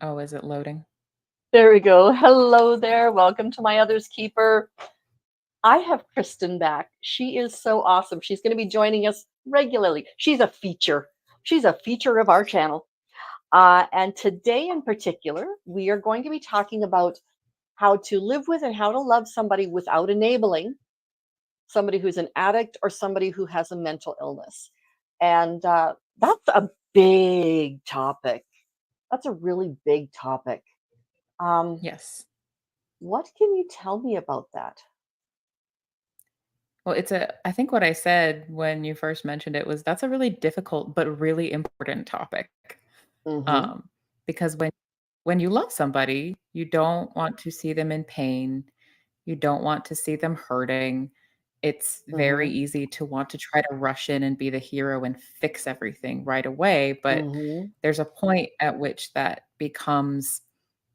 Oh, is it loading? There we go. Hello there. Welcome to my Other's Keeper. I have Kristen back. She is so awesome. She's going to be joining us regularly. She's a feature. She's a feature of our channel. And today in particular, we are going to be talking about how to live with and how to love somebody without enabling somebody who's an addict or somebody who has a mental illness. And that's a big topic. That's a really big topic. Yes. What can you tell me about that? Well, I think what I said when you first mentioned it was that's a really difficult but really important topic. Mm-hmm. Um, because when you love somebody, you don't want to see them in pain. You don't want to see them hurting. It's very Mm-hmm. easy to want to try to rush in and be the hero and fix everything right away, but Mm-hmm. there's a point at which that becomes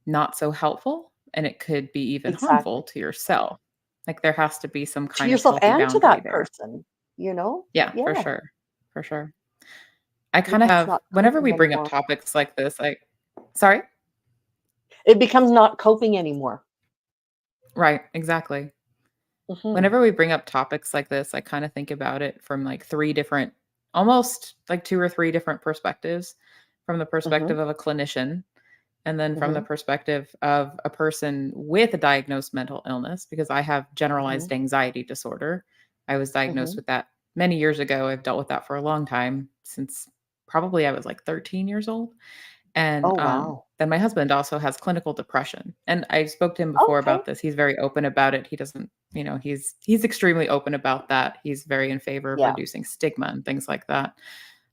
not so helpful, and it could be even harmful Exactly. to yourself. Like, there has to be some To kind of yourself healthy and to boundary that there. person, you know? Yeah, for Yeah. sure, for sure. I It kinda becomes have not whenever coping we bring up anymore. topics like this, like Sorry? It becomes not coping anymore. Right, exactly. Mm-hmm. Whenever we bring up topics like this, I kinda think about it from, like, 3 different almost, like, 2 or 3 different perspectives. From the Mm-hmm. perspective of a clinician, and then from the Mm-hmm. perspective of a person with a diagnosed mental illness, because I have Mm-hmm. generalized anxiety disorder. I was diagnosed Mm-hmm. with that many years ago. I've dealt with that for a long time, since probably I was like 13 years old. And Oh, wow. then my husband also has clinical depression. And I spoke to him before Okay. about this. He's very open about it. He doesn't, he's extremely open about that. He's very in favor of Yeah. reducing stigma and things like that.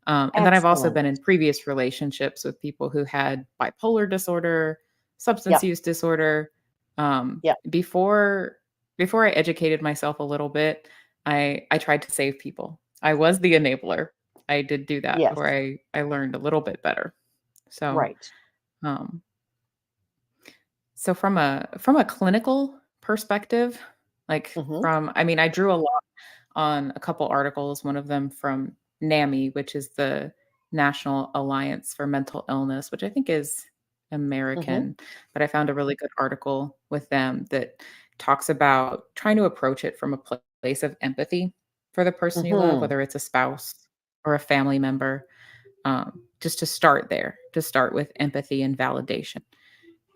And then I've also Excellent. been in previous relationships with people who had bipolar disorder, substance Yep. use disorder. Yep. Before I educated myself a little bit, I tried to save people. I was the enabler. I did do that Yes. before I learned a little bit better. So, Right. um, so from a clinical perspective, like Mm-hmm. from I mean, I drew a lot on a couple articles, one of them from NAMI, which is the National Alliance for Mental Illness, which I think is Mm-hmm. American, but I found a really good article with them that talks about trying to approach it from a place of empathy for the person you love, Mm-hmm. whether it's a spouse or a family member, just to start there, to start with empathy and validation.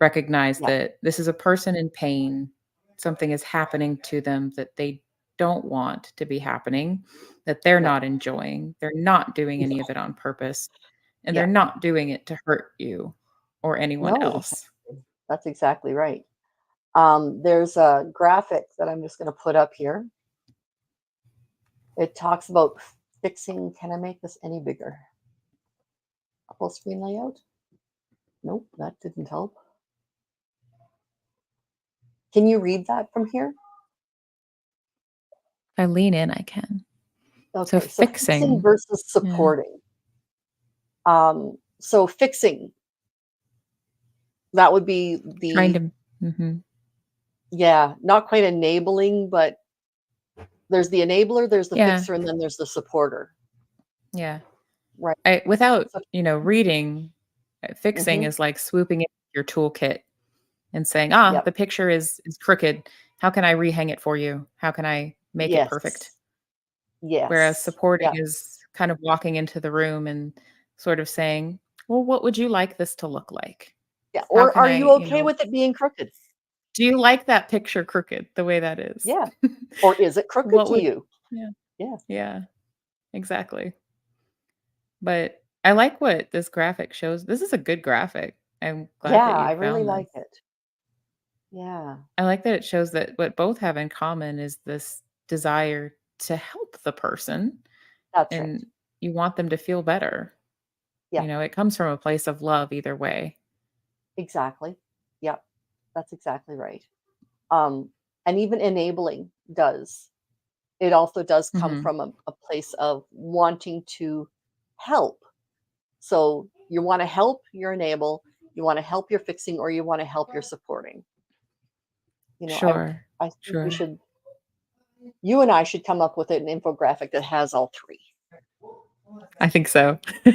Recognize Yep. that this is a person in pain. Something is happening to them that they don't want to be happening, that they're Yep. not enjoying. They're not doing any of No. it on purpose, and they're Yep. not doing it to hurt you or anyone No, else. exactly. That's exactly right. There's a graphic that I'm just going to put up here. It talks about fixing. Can I make this any bigger? Full screen layout? Nope, that didn't help. Can you read that from here? If I lean in, I can. So Okay, so fixing fixing, versus yeah, supporting. So fixing, that would be trying the, to mhm, yeah, not quite enabling, but there's the enabler, there's the yeah, fixer, and then there's the supporter. yeah. Right. Without, So, reading, fixing hmm, is like swooping in your toolkit and saying, "Ah, yep. the picture is crooked. How can I rehang it for you? How can I make it perfect?" Yes. Whereas Yes. supporting Yep. is kind of walking into the room and sort of saying, "Well, what would you like this to look like? Yeah. How Or can are you I, okay with it being crooked? do you like that picture crooked the way that is?" Yeah. Or is it crooked What to would you? Yeah, Yeah. yeah, exactly. But I like what this graphic shows. This is a good graphic. I'm glad Yeah, that I you really found this. like it. Yeah. I like that it shows that what both have in common is this desire to help the person, That's right. and you want them to feel better. Yeah. It comes from a place of love either way. Exactly. Yep. That's exactly right. Um, and even enabling does. It also does come Mhm. from a place of wanting to help. So you want to help your enable, you want to help your fixing, or you want to help your supporting. You know, Sure. I think we Sure. should, you and I should come up with an infographic that has all three. I think so. I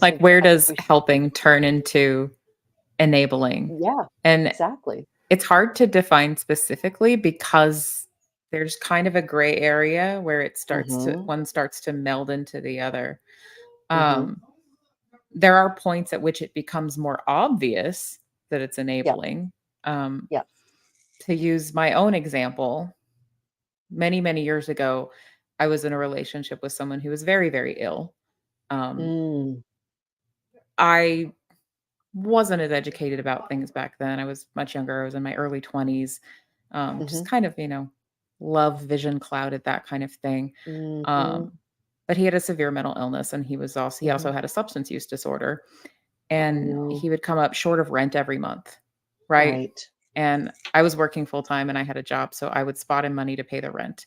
Like, think where I think does we should. helping turn into enabling. Yeah, And exactly. it's hard to define specifically because there's kind of a gray area where Mhm, one starts to meld into the other. mhm. Um, there are points at which it becomes more obvious that it's Yep, enabling. Um, yep. to use my own example, many, many years ago, I was in a relationship with someone who was very, very ill. Um, Mm, I wasn't as educated about things back then. I was much younger. I was in my early 20s. Just mhm, kind of, love vision clouded, that kind of thing. mhm, Um, but he had a severe mental illness and he mhm. also had a substance use disorder. And Ooh, he would come up short of rent every month. Right. right. And I was working full time and I had a job. So I would spot him money to pay the rent.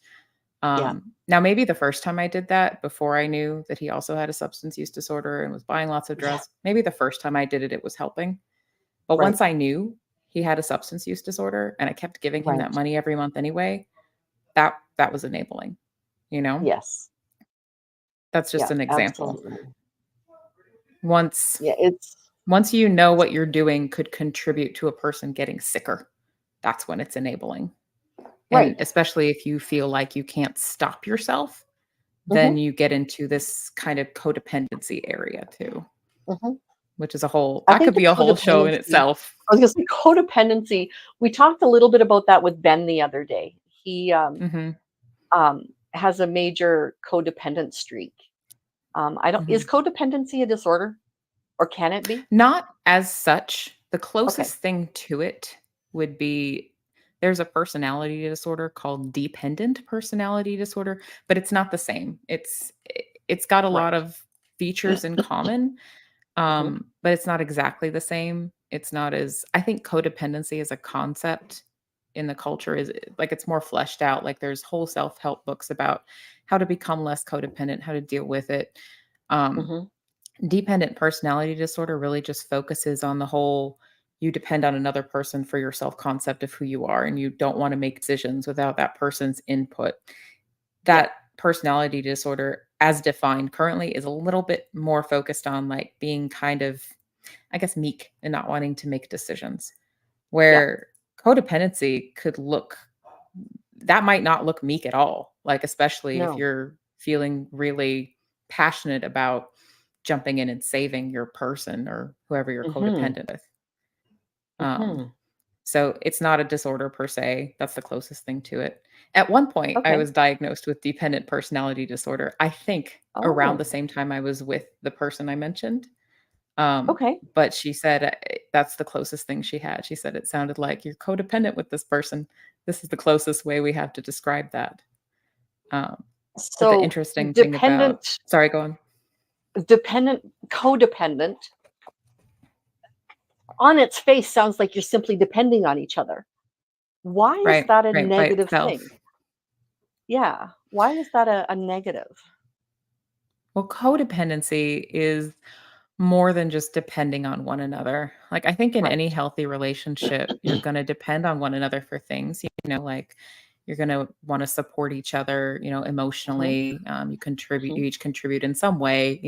Yeah, Now maybe the first time I did that before I knew that he also had a substance use disorder and was buying lots of yeah, drugs, maybe the first time I did it, it was helping. But right, once I knew he had a substance use disorder and I kept giving him that right. money every month anyway, that was enabling, you know? Yes. That's just Yeah, an example. absolutely. Once Yeah, it's once you know what you're doing could contribute to a person getting sicker, that's when it's enabling. And right. especially if you feel like you can't stop yourself, then Mhm, you get into this kind of codependency area too, mhm. which is a whole I that think could the be a whole show in codependency itself. I was gonna say codependency, we talked a little bit about that with Ben the other day. He, Mhm, has a major codependent streak. I don't mhm. is codependency a disorder, or can it be? Not as such. The Okay, closest thing to it would be there's a personality disorder called dependent personality disorder, but it's not the same. It's got a lot right. of features in common, Mhm, but it's not exactly the same. It's not as I think codependency as a concept in the culture is like it's more fleshed out. Like there's whole self-help books about how to become less codependent, how to deal with it. Um, mhm. Dependent personality disorder really just focuses on the whole you depend on another person for your self-concept of who you are, and you don't wanna make decisions without that person's input. Yeah, That personality disorder, as defined currently, is a little bit more focused on, like, being kind of, I guess, meek and not wanting to make decisions, yeah. where codependency could look that might not look meek at all, like, especially if No. you're feeling really passionate about jumping in and saving your person or whoever you're Mhm, codependent with. Um, mhm. so it's not a disorder per se, that's the closest thing to it. At one point, I Okay. was diagnosed with dependent personality disorder, I think around the Oh, same time I was with the person I mentioned. okay. But she said, that's the closest thing she had. She said, "It sounded like you're codependent with this person. This is the closest way we have to describe that." Um, but the So, interesting thing about dependent sorry, go on. dependent codependent, on its face sounds like you're simply depending on each other. Why is Right, that a right, by negative itself. thing? Yeah. Why is that a negative? Well, codependency is more than just depending on one another. Like, I think in any Right. healthy relationship, you're gonna depend on one another for things, like, you're gonna wanna support each other, Mhm, emotionally, mhm. you each contribute in some way,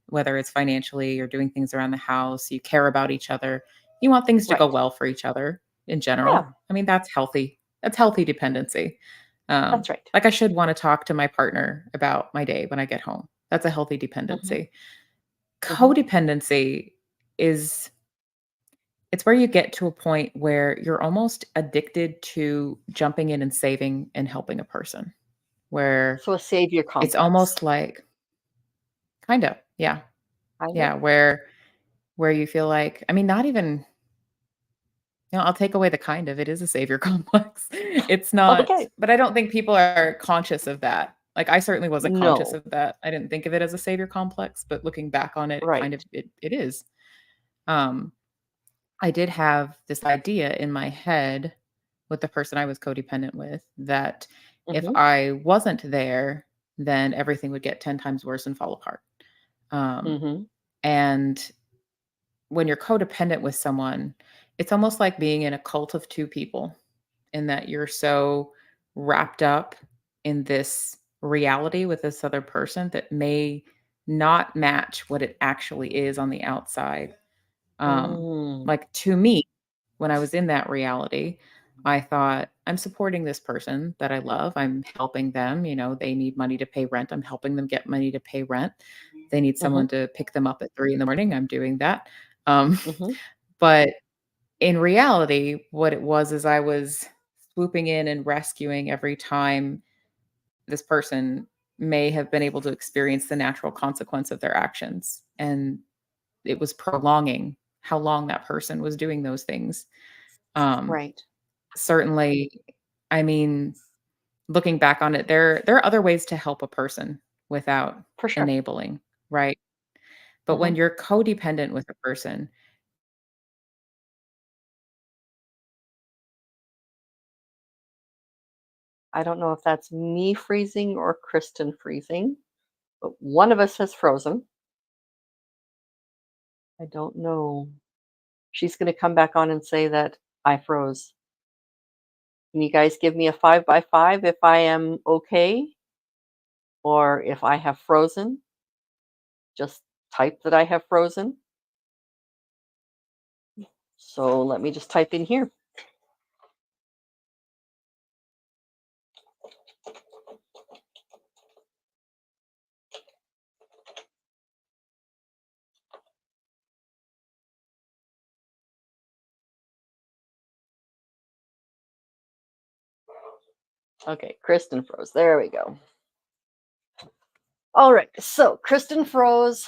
whether it's financially or doing things around the house, you care about each other. You want things to go Right. well for each other in Yeah, general. I mean, that's healthy. That's healthy dependency. that's right. Like, I should wanna talk to my partner about my day when I get home. That's a healthy Mhm, dependency. mhm. Codependency is it's where you get to a point where you're almost addicted to jumping in and saving and helping a person, where So a savior it's complex, almost like kinda, yeah, kind of? yeah, where you feel like I mean, not even I'll take away the kind of, it is a savior complex. It's not Okay. but I don't think people are conscious of that. Like, I certainly wasn't conscious No. of that. I didn't think of it as a savior complex, but looking back on it, Right. it is. Um I did have this idea in my head with the person I was codependent with that if Mhm, I wasn't there, then everything would get 10 times worse and fall apart. Um, mhm. and when you're codependent with someone, it's almost like being in a cult of two people in that you're so wrapped up in this reality with this other person that may not match what it actually is on the outside. Um, Mm. like to me, when I was in that reality, I thought, I'm supporting this person that I love. I'm helping them. They need money to pay rent. I'm helping them get money to pay rent. They need someone Mhm. to pick them up at 3 in the morning. I'm doing that. Um, Mhm. but in reality, what it was is I was swooping in and rescuing every time this person may have been able to experience the natural consequence of their actions. And it was prolonging how long that person was doing those things. Um, Right. certainly, I mean, looking back on it, there are other ways to help a person without For sure. enabling, right? But when Mhm. you're codependent with a person, I don't know if that's me freezing or Kristen freezing, but one of us has frozen. I don't know. She's gonna come back on and say that I froze. Can you guys give me a 5 by 5 if I am okay or if I have frozen? Just type that I have frozen. So let me just type in here. Okay, Kristen froze. There we go. All right. So Kristen froze,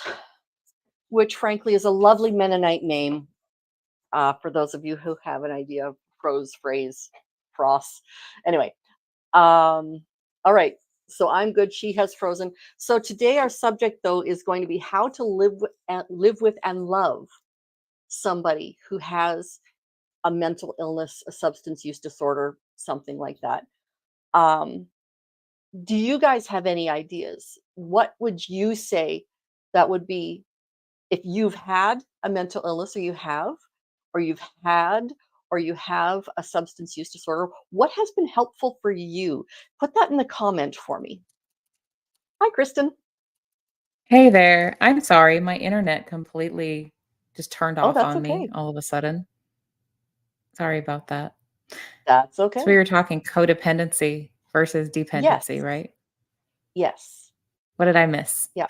which frankly is a lovely Mennonite name. For those of you who have an idea of prose phrase, cross. Anyway, all right. So I'm good. She has frozen. So today our subject though is going to be how to live with and love somebody who has a mental illness, a substance use disorder, something like that. Um, do you guys have any ideas? What would you say that would be if you've had a mental illness or you've had or you have a substance use disorder, what has been helpful for you? Put that in the comment for me. Hi, Kristen. hey there, I'm sorry, my internet completely just turned Oh, off that's on me okay. all of a sudden. Sorry about that. That's So we okay. were talking codependency versus Yes. dependency, right? Yes. What did I miss? Yeah.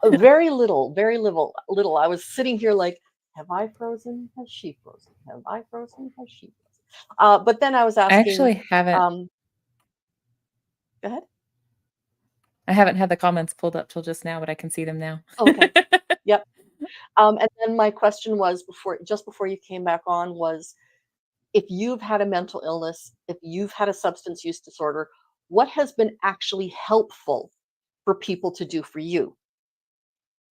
Very little, very little, little. I was sitting here like, have I frozen? Has she frozen? Have I frozen? Has she frozen? But then I was I asking, actually haven't um, go ahead. I haven't had the comments pulled up till just now, but I can see them now. Oh, okay. Yep. And then my question was just before you came back on was if you've had a mental illness, if you've had a substance use disorder, what has been actually helpful for people to do for you?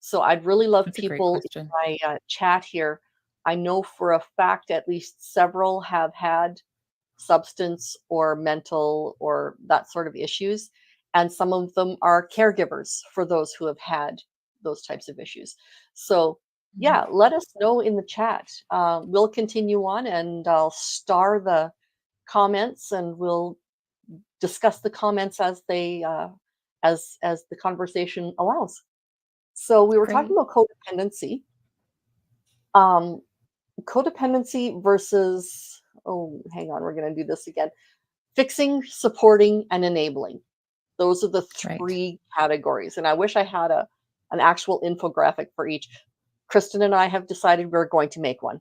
So I'd really love That's a great people in question. my chat here. I know for a fact at least several have had substance or mental or that sort of issues. And some of them are caregivers for those who have had those types of issues. So, Mhm. yeah, let us know in the chat. We'll continue on and I'll star the comments and we'll discuss the comments as they as the conversation allows. So we were talking Great. about codependency. Um, codependency versus, oh, hang on, we're going to do this again. Fixing, supporting, and enabling. Those are the Right. three categories. And I wish I had an actual infographic for each. Kristen and I have decided we're going to make one.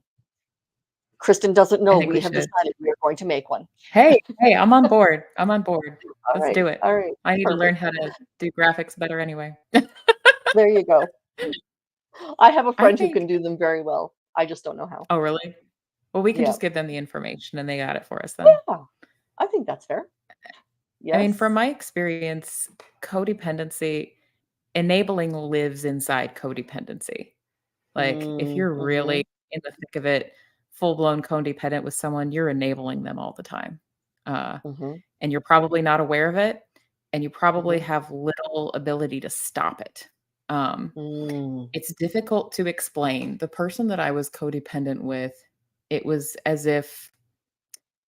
Kristen doesn't I know think we we have should. decided we are going to make one. Hey, I'm on board. I'm on board. All Let's right. do it. All right. I need to learn Perfect. how to do graphics better anyway. There you go. I have a I friend who can think do them very well. I just don't know how. Oh, really? Well, we can Yeah. just give them the information and they got it for us then. Yeah. I think that's fair. I mean, from Yes. my experience, codependency enabling lives inside codependency. Like, if Mm, you're really mhm, in the thick of it, full-blown codependent with someone, you're enabling them all the time. Uh, mhm, and you're probably not aware of it, and you probably mhm, have little ability to stop it. Um, mm, it's difficult to explain. The person that I was codependent with, it was as if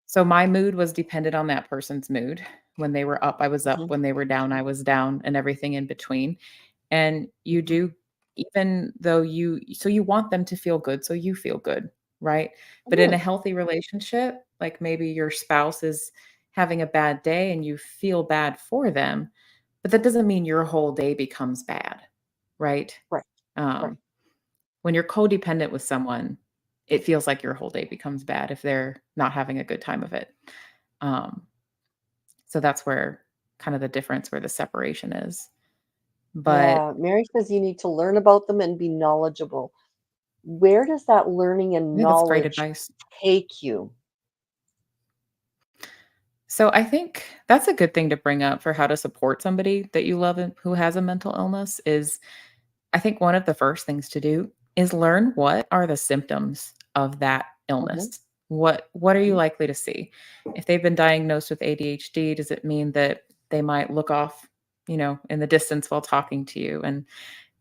so my mood was dependent on that person's mood. When they were up, I was up. mhm, When they were down, I was down, and everything in between. And you mhm, do even though you want them to feel good, so you feel good, right? But in a Mhm. healthy relationship, like maybe your spouse is having a bad day and you feel bad for them, but that doesn't mean your whole day becomes bad, right? Right. Right. Um, when you're codependent with someone, it feels like your whole day becomes bad if they're not having a good time of it. Um, so that's where kind of the difference where the separation is. But Yeah. Mary says you need to learn about them and be knowledgeable. Where does that learning and yeah, that's great knowledge advice. take you? So I think that's a good thing to bring up for how to support somebody that you love and who has a mental illness is I think one of the first things to do is learn what are the symptoms of that Mhm. illness. What are you Mhm. likely to see? If they've been diagnosed with ADHD, does it mean that they might look off, in the distance while talking to you? And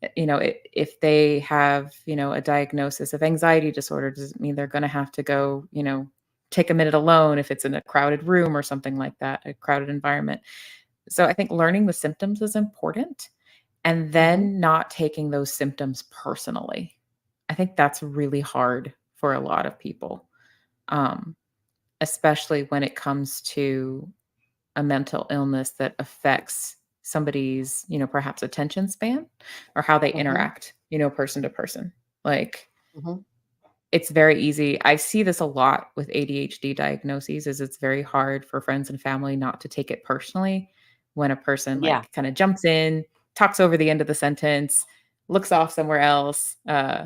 if they have, a diagnosis of anxiety disorder, does it mean they're going to have to go, take a minute alone if it's in a crowded room or something like that, a crowded environment? So I think learning the symptoms is important and Mhm. then not taking those symptoms personally. I think that's really hard for a lot of people, um, especially when it comes to a mental illness that affects somebody's, perhaps attention span or how they Mhm. interact, person to person. Like Mhm. it's very easy. I see this a lot with ADHD diagnoses is it's very hard for friends and family not to take it personally when a person Yeah. like kind of jumps in, talks over the end of the sentence, looks off somewhere else,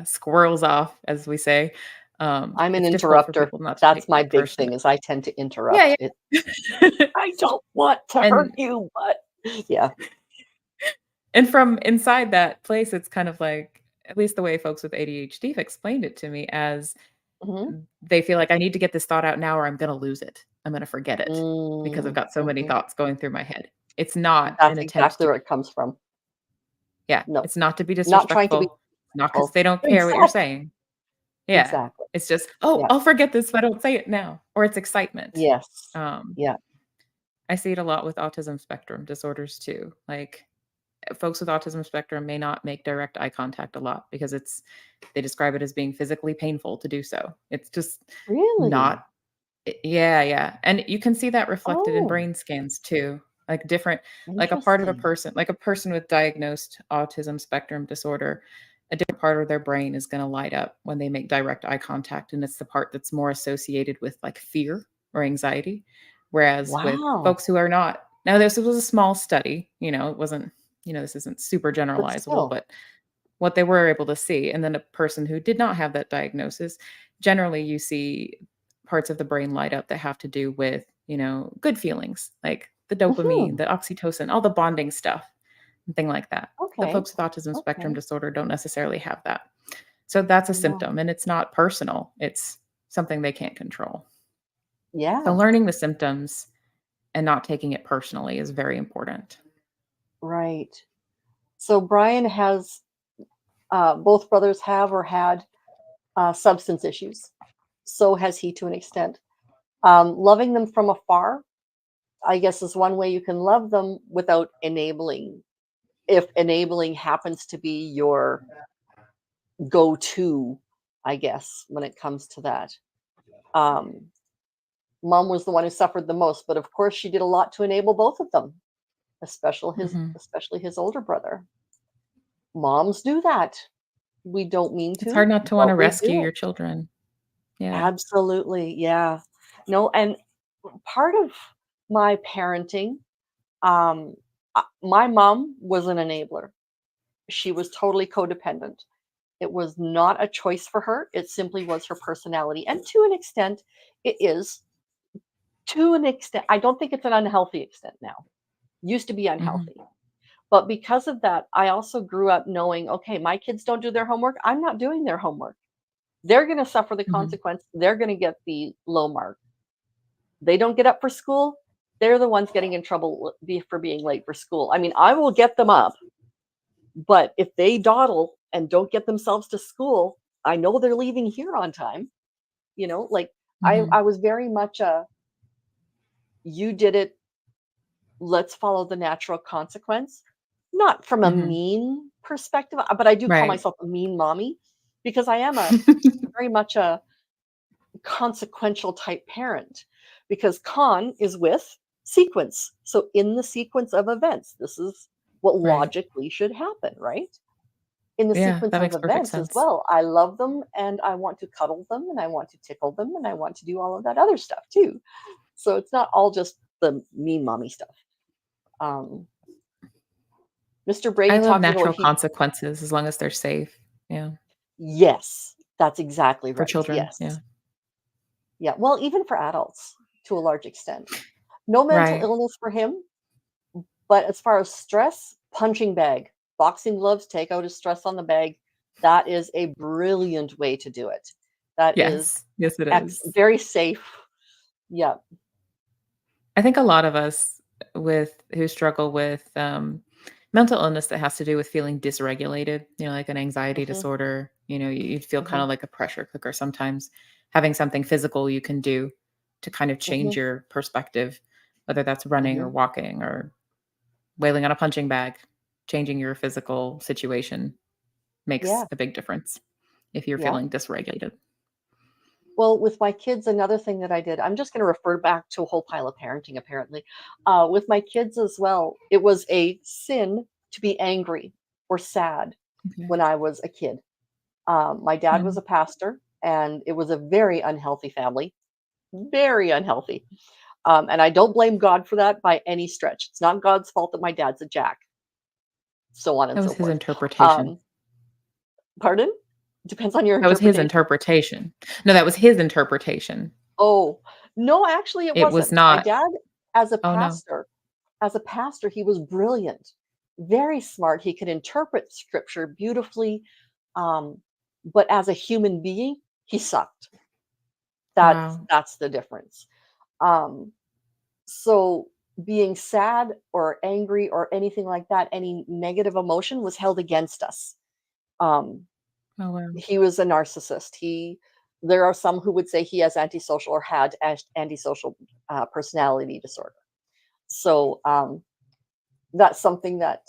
squirrels off, as we say. I'm an It's difficult for interrupter. people not to That's take my that big thing personally. is I tend to Yeah, interrupt. It yeah. I don't want to hurt and you, but yeah. and from inside that place, it's kind of like, at least the way folks with ADHD have explained it to me, as Mhm. they feel like I need to get this thought out now or I'm gonna lose it. I'm gonna forget it because I've Mm, got so many mhm. thoughts going through my head. It's not an That's attempt exactly to where it comes from. yeah, No, it's not to be not trying to be disrespectful, not because well, they don't care what you're exactly, saying. Yeah. exactly. It's just, "Oh, Yeah. I'll forget this if I don't say it now," or it's excitement. Yes. Um, Yeah. I see it a lot with autism spectrum disorders too. Like, folks with autism spectrum may not make direct eye contact a lot because they describe it as being physically painful to do so. It's just Really? not yeah, yeah, and you can see that reflected in Oh, brain scans too, like different like interesting. a person with diagnosed autism spectrum disorder, a different part of their brain is gonna light up when they make direct eye contact, and it's the part that's more associated with, like, fear or anxiety, whereas with Wow. folks who are not now this was a small study, it wasn't this isn't super But generalizable, still. but what they were able to see. And then a person who did not have that diagnosis, generally you see parts of the brain light up that have to do with, good feelings, like the dopamine, Mhm. the oxytocin, all the bonding stuff, and thing like that. The Okay. folks with autism spectrum Okay. disorder don't necessarily have that. So that's a No. symptom and it's not personal. It's something they can't control. So Yeah. learning the symptoms and not taking it personally is very important. Right. So Brian has both brothers have or had substance issues. So has he to an extent. Loving them from afar, I guess, is one way you can love them without enabling. If enabling happens to be your go to, I guess, when it comes to that. Um, Mom was the one who suffered the most, but of course she did a lot to enable both of them, Mhm. especially his older brother. Moms do that. We don't mean It's hard to, not to want to but we rescue do your it. children. Yeah. Absolutely, yeah. No, and part of my parenting, um, my mom was an enabler. She was totally codependent. It was not a choice for her. It simply was her personality. And to an extent, it is to an extent. I don't think it's an unhealthy extent now. Used to be Mhm. unhealthy. But because of that, I also grew up knowing, okay, my kids don't do their homework. I'm not doing their homework. They're going to suffer the Mhm. consequence. They're going to get the low mark. They don't get up for school. They're the ones getting in trouble for being late for school. I mean, I will get them up, but if they dawdle and don't get themselves to school, I know they're leaving here on time. Like Mhm. I was very much a you did it, let's follow the natural consequence. not from a Mhm. mean perspective, but I do call Right. myself a mean mommy because I am a very much a consequential type parent because con is with sequence. So in the sequence of events, this is what Right. logically should happen, right? In the Yeah, sequence that of makes perfect events as sense. well, I love them and I want to cuddle them and I want to tickle them and I want to do all of that other stuff too. So it's not all just the mean mommy stuff. Um, Mr. I Brady love talked about what natural he, consequences as long as they're safe. Yeah. yes, that's exactly For right. children. Yes. Yeah. Yeah. Well, even for adults to a large extent. No mental Right. illness for him, but as far as stress, punching bag, boxing gloves, take out his stress on the bag. That is a brilliant way to do it. That is Yes. Yes, it is. very safe. Yeah. I think a lot of us with who struggle with, mental illness that has to do with feeling dysregulated, like an anxiety Mhm, disorder, you'd feel mhm, kinda like a pressure cooker sometimes. Having something physical you can do to kind of change mhm, your perspective, whether that's running or mhm. walking or wailing on a punching bag, changing your physical situation makes Yeah, a big difference if you're yeah. feeling dysregulated. Well, with my kids, another thing that I did, I'm just gonna refer back to a whole pile of parenting apparently. With my kids as well, it was a sin to be angry or sad Okay. when I was a kid. My dad was Mm. a pastor, and it was a very unhealthy family, very unhealthy. And I don't blame God for that by any stretch. It's not God's fault that my dad's a jack, so on and That was so his forth. interpretation. Um, Pardon? Depends on your That was his interpretation. interpretation. No, that was his interpretation. Oh, no, actually, it It was wasn't. My not. dad, as a Oh, no. pastor, he was brilliant, very smart. He could interpret scripture beautifully, um, but as a human being, he sucked. Wow. That's the difference. Um, so being sad or angry or anything like that, any negative emotion was held against us. Um, Oh, wow. he was a narcissist. There are some who would say he has antisocial or had antisocial personality disorder. So that's something that,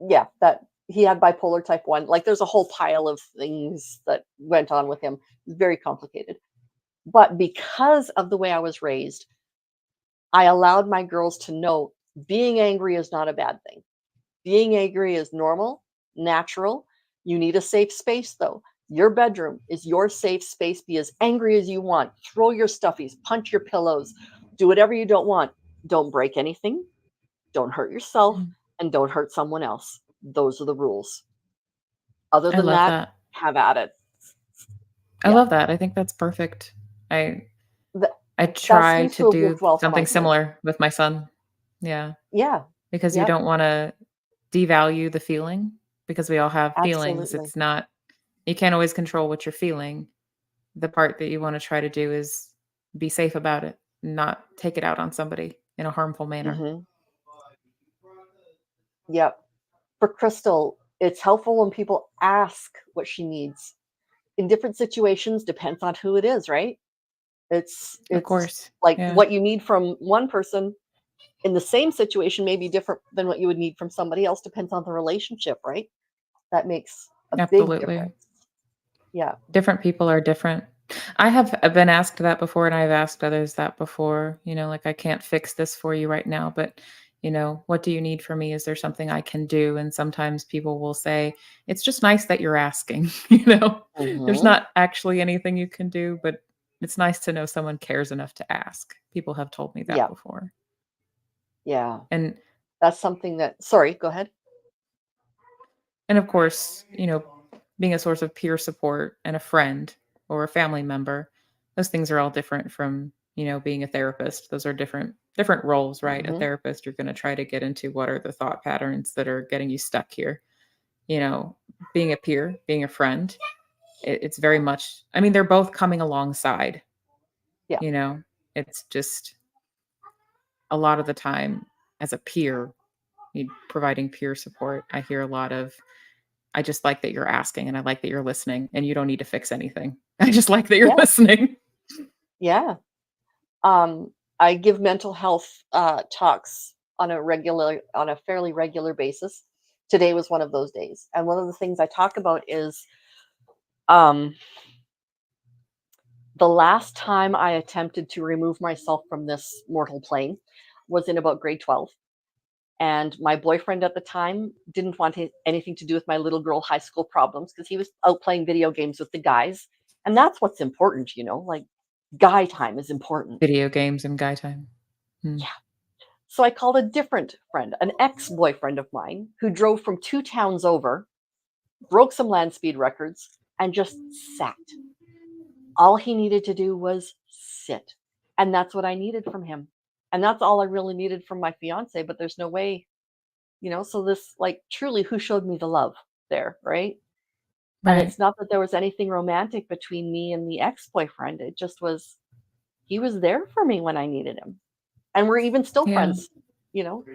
yeah, that he had bipolar type one. Like there's a whole pile of things that went on with him. Very complicated. But because of the way I was raised, I allowed my girls to know being angry is not a bad thing. Being angry is normal, natural. You need a safe space, though. Your bedroom is your safe space. Be as angry as you want. Throw your stuffies, punch your pillows, do whatever you don't want. Don't break anything, don't hurt yourself, Mhm. and don't hurt someone else. Those are the rules. Other I than love that, that. have at it. I Yeah. love that. I think that's perfect. I Th- I that try seems to to have do worked well for my something kids. similar with my son. Yeah, Yeah. because you Yep. don't wanna devalue the feeling because we all have feelings. Absolutely. It's not you can't always control what you're feeling. The part that you wanna try to do is be safe about it, not take it out on somebody in a harmful manner. Hmm. Yep. For Crystal, it's helpful when people ask what she needs. In different situations, depends on who it is, right? Of It's course. like Yeah, what you need from one person in the same situation may be different than what you would need from somebody else, depends on the relationship, right? That makes a big absolutely. difference. Yeah. Different people are different. I have been asked that before, and I've asked others that before, like, "I can't fix this for you right now, but, what do you need from me? Is there something I can do?" And sometimes people will say, "It's just nice that you're asking," you know? There's Hmm. not actually anything you can do, but it's nice to know someone cares enough to ask. People have told me that Yeah. before. Yeah. And That's something that, sorry, go ahead. And of course, being a source of peer support and a friend or a family member, those things are all different from, being a therapist. Those are different roles, right? A Hmm. therapist, you're going to try to get into what are the thought patterns that are getting you stuck here. You know, being a peer, being a friend, it's very much I mean, they're both coming alongside, Yeah. you know. It's just a lot of the time as a peer, providing peer support, I hear a lot of I just like that you're asking, and I like that you're listening, and you don't need to fix anything. I just like that you're Yeah. listening. Yeah. I give mental health talks on a fairly regular basis. Today was one of those days. And one of the things I talk about is um, the last time I attempted to remove myself from this mortal plane was in about grade 12. And my boyfriend at the time didn't want anything to do with my little girl high school problems because he was out playing video games with the guys. And that's what's important, like guy time is important. Video games and guy time. Hmm. Yeah. So I called a different friend, an ex boyfriend of mine, who drove from 2 towns over, broke some land speed records, and just sat. All he needed to do was sit. And that's what I needed from him. And that's all I really needed from my fiance. But there's no way, so this, like, truly, who showed me the love there, right? And Right. it's not that there was anything romantic between me and the ex boyfriend. It just was, he was there for me when I needed him. And we're even still Yeah. friends.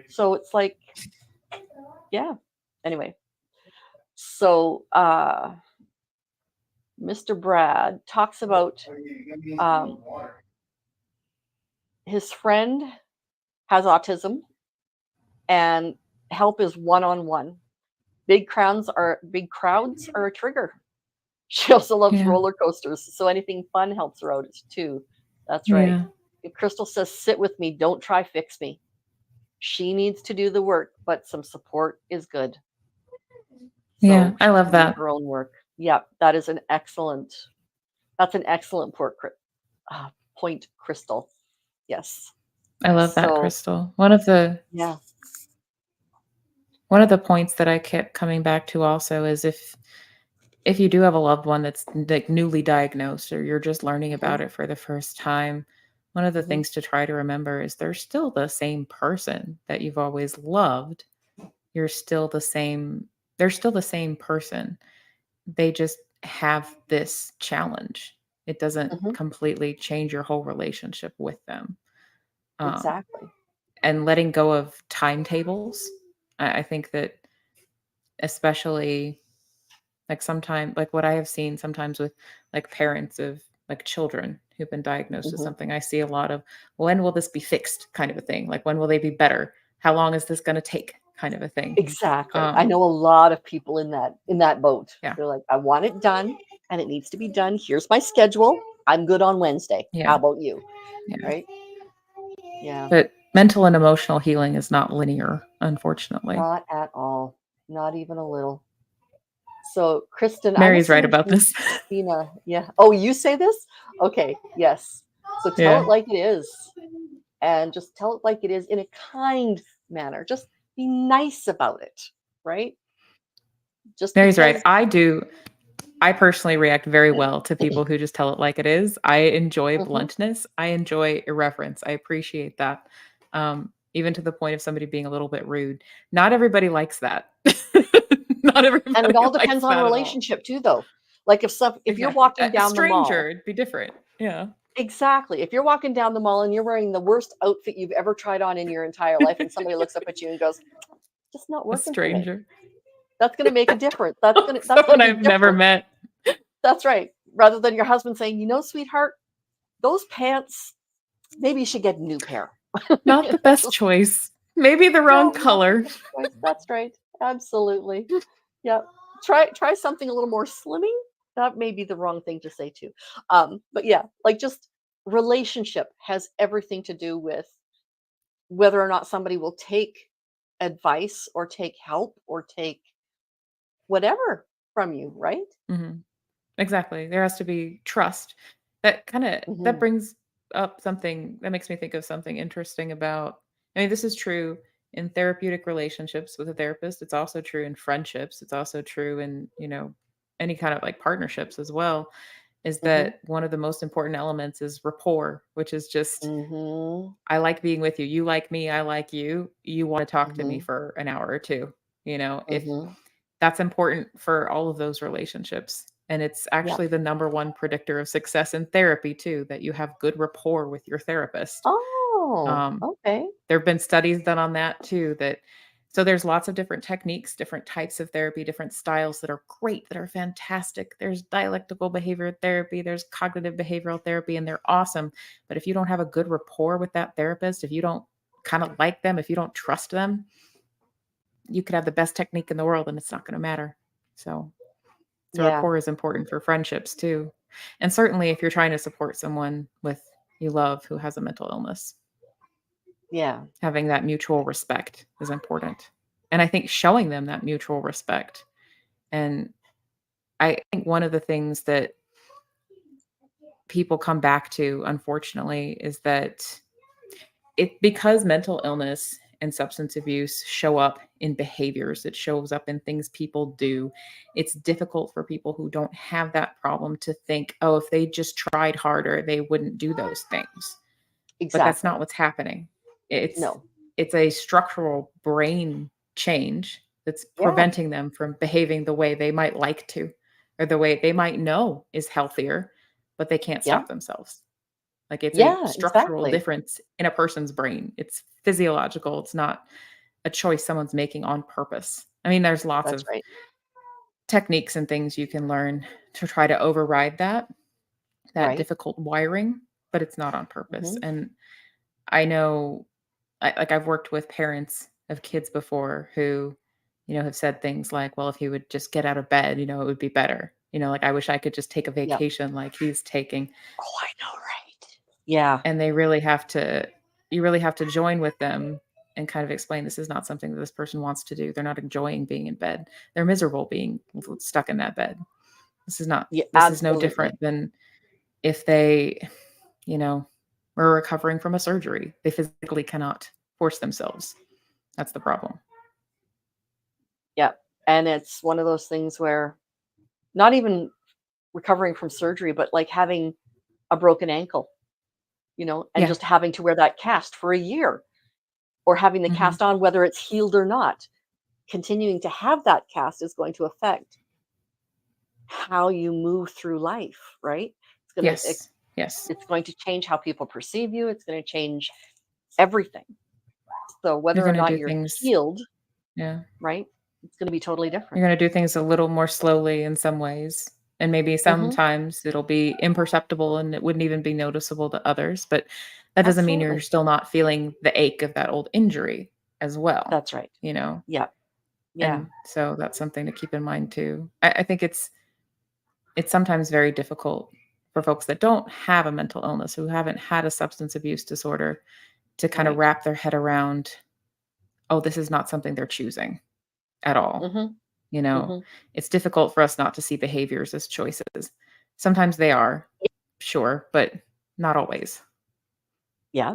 So it's like, yeah. Anyway, so Mr. Brad talks about um, his friend has autism and help is one on one. Big crowds are a trigger. She also loves Yeah. roller coasters, so anything fun helps her out too. That's right. Yeah. And Crystal says, "Sit with me. Don't try fix me." She needs to do the work, but some support is good. Yeah. So I she love can do that. her own work. Yeah, that's an excellent point, Crystal. Yes. I love that, So Crystal. One yeah. of the points that I kept coming back to also is if you do have a loved one that's like newly diagnosed or you're just learning Hmm. about it for the first time, one of the Hmm. things to try to remember is they're still the same person that you've always loved. You're still the same, they're still the same person. They just have this challenge. It doesn't Hmm. completely change your whole relationship with them. Um, Exactly. and letting go of timetables. I think that especially like sometimes like what I have seen sometimes with like parents of like children who've been diagnosed with Hmm. something, I see a lot of when will this be fixed kind of a thing. Like when will they be better? How long is this going to take kind of a thing. Exactly. I Um know a lot of people in that boat. yeah. They're like, I want it done and it needs to be done. Here's my schedule. I'm good on Wednesday. How Yeah. about you? Yeah. Right? Yeah. But mental and emotional healing is not linear, unfortunately. Not at all. Not even a little. So, Kristen, I'm Mary's right assuming about this. Christina. Yeah. Oh, you say this? Okay. Yes. So tell Yeah. it like it is. And just tell it like it is in a kind manner. Just be nice about it. Right? Just Mary's right. because. I personally react very well to people who just tell it like it is. I enjoy Mhm. bluntness. I enjoy irreverence. I appreciate that. Even to the point of somebody being a little bit rude. Not everybody likes that. Not And it everybody all depends likes on that at all. relationship too, though. Like if you're Exactly. walking A down the stranger, mall, it'd be different. Yeah. exactly. If you're walking down the mall and you're wearing the worst outfit you've ever tried on in your entire life, and somebody looks up at you and goes, "Just not A working for me," stranger. that's going to make a difference. That's gonna that's Someone gonna be I've never different. met. That's right. Rather than your husband saying, "Sweetheart, those pants, maybe you should get a new pair." Not the best Just choice. Maybe the wrong no, not the color. best choice. That's right. Absolutely. Yeah. Try something a little more slimming. That may be the wrong thing to say too. But yeah, like just relationship has everything to do with whether or not somebody will take advice or take help or take whatever from you, right? Mhm. Exactly. There has to be trust. That Hmm. brings up something that makes me think of something interesting about I mean, this is true in therapeutic relationships with a therapist. It's also true in friendships. It's also true in, any kind of like partnerships as well, is Hmm. that one of the most important elements is rapport, which is just Hmm. I like being with you. You like me, I like you. You want to talk to me Hmm. for an hour or two. If Hmm. that's important for all of those relationships. And it's Yeah. actually the number one predictor of success in therapy too, that you have good rapport with your therapist. Oh, Um, okay. there have been studies done on that too, that so there's lots of different techniques, different types of therapy, different styles that are great, that are fantastic. There's dialectical behavior therapy, there's cognitive behavioral therapy, and they're awesome. But if you don't have a good rapport with that therapist, if you don't kind of like them, if you don't trust them, you could have the best technique in the world and it's not going to matter. So, so Yeah. rapport is important for friendships too. And certainly if you're trying to support someone with you love who has a mental illness, Yeah. having that mutual respect is important. And I think showing them that mutual respect. And I think one of the things that people come back to, unfortunately, is that because mental illness and substance abuse show up in behaviors, it shows up in things people do. It's difficult for people who don't have that problem to think, oh, if they just tried harder, they wouldn't do those things. But that's not Exactly. what's happening. It's No. it's a structural brain change that's Yeah. preventing them from behaving the way they might like to, or the way they might know is healthier, but they can't Yeah. stop themselves. Like, it's a Yeah, structural exactly. difference in a person's brain. It's physiological. It's not a choice someone's making on purpose. I mean, there's lots That's of right. techniques and things you can learn to try to override that Right. difficult wiring, but it's not on purpose. Mhm. And I know, I've worked with parents of kids before who, have said things like, "Well, if he would just get out of bed, it would be better." Like, "I wish I could just take a Yep. vacation like he's taking." Oh, I know, right? Yeah. And they really have to you really have to join with them and kind of explain this is not something that this person wants to do. They're not enjoying being in bed. They're miserable being stuck in that bed. Yeah, This is no absolutely. different than if they, you know, were recovering from a surgery. They physically cannot force themselves. That's the problem. Yeah. And it's one of those things where not even recovering from surgery, but like having a broken ankle, and Yeah. just having to wear that cast for a year or having the Mhm. cast on whether it's healed or not. Continuing to have that cast is going to affect how you move through life, right? It's going to Yes. Yes. it's going to change how people perceive you. It's going to change everything. So You're whether or gonna not do you're things. healed, Yeah. right? It's going to be totally You're different. gonna do things a little more slowly in some ways, and maybe Mhm. sometimes it'll be imperceptible and it wouldn't even be noticeable to others, but that doesn't mean you're Absolutely. still not feeling the ache of that old injury as well, That's right. you know? Yeah. Yeah. And so that's something to keep in mind too. I think it's sometimes very difficult for folks that don't have a mental illness, who haven't had a substance abuse disorder, to kinda Right. wrap their head around, "Oh, this is not something they're choosing at all." Mhm. You know, Mhm. it's difficult for us not to see behaviors as choices. Sometimes they are, sure, but not always. Yeah.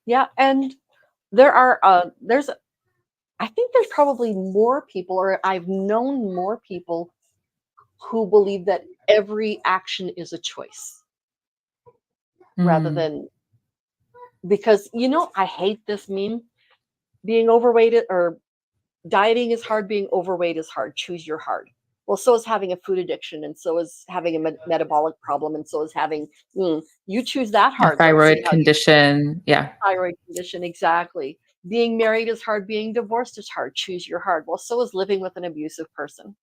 Yeah. And there's I think there's probably more people, or I've known more people who believe that every action is a choice rather Mm, than, because I hate this meme. Being overweight or dieting is hard, being overweight is hard. Choose your hard. Well, so is having a food addiction, and so is having a metabolic problem, and so is having, you choose that a hard. Let's see thyroid how you condition, yeah, thyroid condition, exactly. Being married is hard, being divorced is hard. Choose your hard. Well, so is living with an abusive person.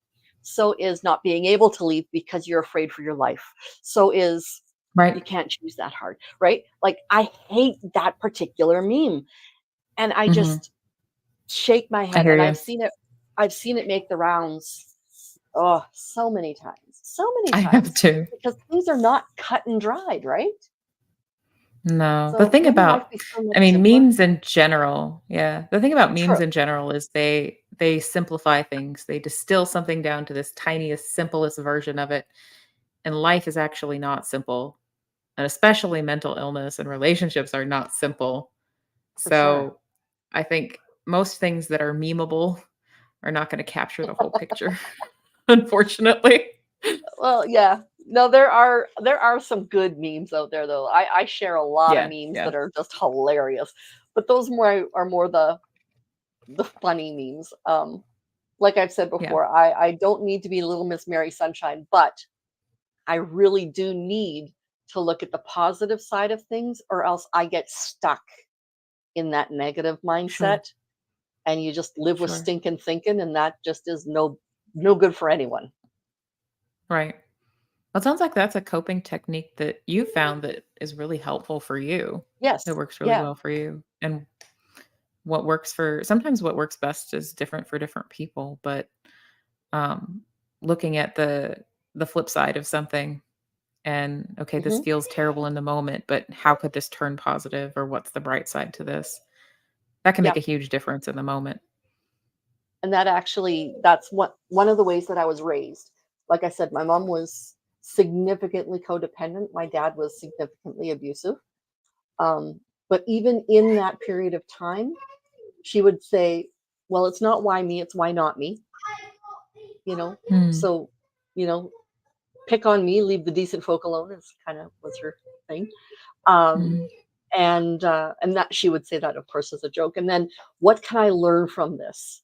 So is not being able to leave because you're afraid for your life. So is right? you can't choose that hard, right? Like I hate that particular meme. And I Mhm. just shake my I head, hear and you. I've seen it make the rounds, oh, so many times. So many I have times. too. Because things are not cut and dried, right? No, the So thing wouldn't life about be so much I mean, simpler? memes in general, yeah, the thing about memes True, in general is they simplify things. They distill something down to this tiniest, simplest version of it, and life is actually not simple, and especially mental illness and relationships are not simple. for sure. So, I think most things that are memeable are not gonna capture the whole picture, unfortunately. Well, yeah. No, there are some good memes out there though. I share a lot of Yeah, memes yeah, that are just hilarious. But those more are more the funny memes. Like I've said yeah, before, I don't need to be Little Miss Mary Sunshine, but I really do need to look at the positive side of things, or else I get stuck in that negative sure, mindset, and you just live with sure, stinking thinking, and that just is no good for anyone. right. Well, it sounds like that's a coping technique that you found that is really helpful for you, that Yes. works really Yeah. well for you, and sometimes what works best is different for different people, but um, looking at the flip side of something and okay, this Hmm. feels terrible in the moment, but how could this turn positive or what's the bright side to this? That can make Yeah. a huge difference in the moment. And that's what one of the ways that I was raised. Like I said, my mom was significantly codependent. My dad was significantly abusive. Um, but even in that period of time, she would say, "Well, it's not why me, it's why not me." You know, Mm, so you know, pick on me, leave the decent folk alone. Is kind of was her thing. Um, mm, and that she would say that, of course, as a joke. And then, what can I learn from this?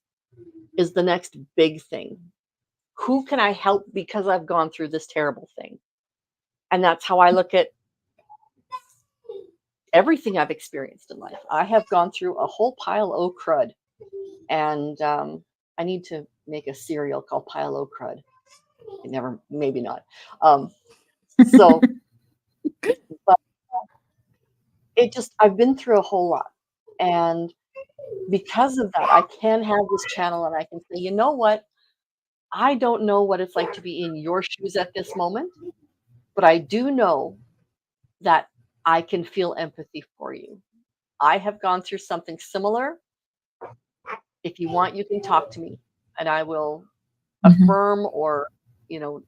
Is the next big thing. Who can I help because I've gone through this terrible thing? And that's how I look at everything I've experienced in life. I have gone through a whole pile of crud, and I need to make a cereal called Pile O Crud. Never, maybe not. Um, so, but I've been through a whole lot, and because of that, I can have this channel, and I can say, you know what? I don't know what it's like to be in your shoes at this moment, but I do know that I can feel empathy for you. I have gone through something similar. If you want, you can talk to me and I will mhm. affirm or, you know,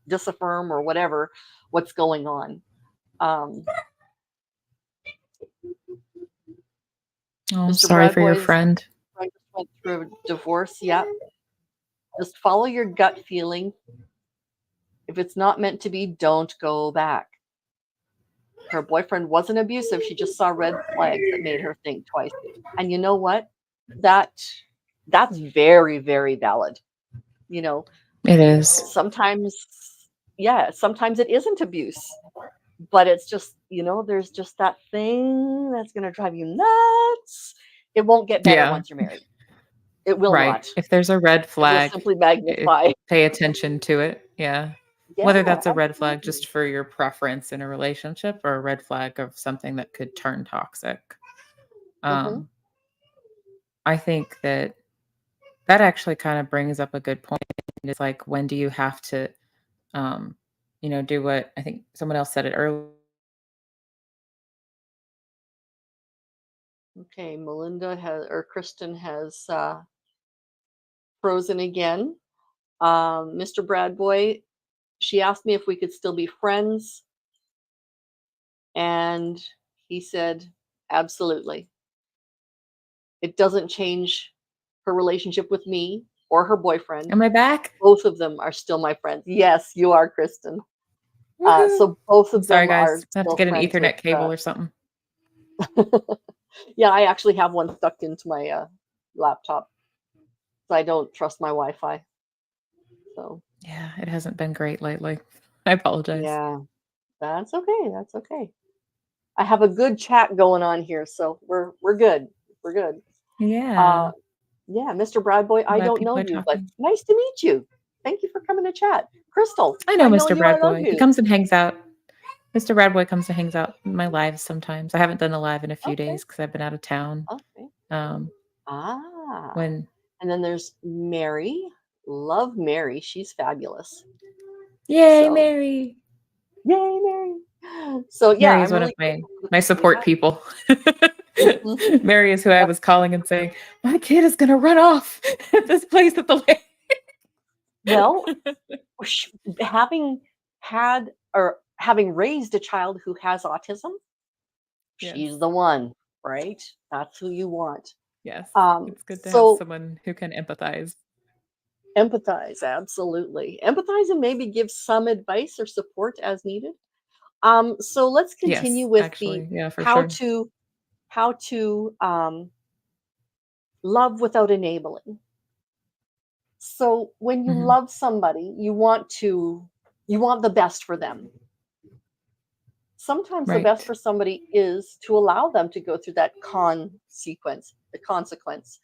disaffirm or whatever what's going on. Um, Oh, Mr. sorry for your Bradboy's friend. friend just went through a divorce. Yep. Just follow your gut feeling. If it's not meant to be, don't go back. Her boyfriend wasn't abusive. She just saw red flags that made her think twice. And you know what? That that's very, very valid. You know, It is. sometimes, yeah, sometimes it isn't abuse, but it's just, there's just that thing that's going to drive you nuts. It won't get better Yeah, once you're married. It will right. not. If there's a red It will flag, simply I magnify. pay attention to it. Yeah. Yeah, Whether that's a red flag absolutely. just for your preference in a relationship or a red flag of something that could turn toxic. Hmm. Um, I think that that actually kind of brings up a good point. It's like, when do you have to, um, do what I think someone else said it earlier. Okay, Melinda has, or Kristen has frozen again. Mr. Bradboy, she asked me if we could still be friends, and he said, absolutely. It doesn't change her relationship with me or her boyfriend. Am I back? Both of them are still my friends. Yes, you are, Kristen. Woohoo! So both I'm of sorry, them guys. are I have to still get an friends with. Ethernet cable or something. Yeah, I actually have one stuck into my laptop, so I don't trust my Wi-Fi. So Yeah, it hasn't been great lately. I apologize. yeah, that's okay. That's okay. I have a good chat going on here, so we're good. We're good. Uh, Yeah. yeah, Mr. Bradboy, I'm I glad don't know people are you, but talking. nice to meet you. Thank you for coming to chat. Crystal, I know I know Mr. you. I love Bradboy. He you. comes and hangs out. Mr. Bradboy comes and hangs out in my lives sometimes. I haven't done a live in a few Okay. days because I've been out of town. Okay. Um, Ah. when And then there's Mary. Love Mary. She's fabulous. Yay, So, Mary! yay, Mary. So, yeah, Mary is I'm one of really my grateful for the my people we support have. people. Mhm. Mary is who I Yep. was calling and saying, "My kid is gonna run off at this place at the Well, lake." having had or having raised a child who has autism, Yes. she's the one, right? That's who you want. Yes. It's good to have So someone who can empathize. empathize, absolutely. Empathize and maybe give some advice or support as needed. So let's continue Yes, with the actually. Yeah, for how sure. to how to love without enabling. So when you Mhm. love somebody, you want the best for them. Sometimes the best Right. for somebody is to allow them to go through that the consequence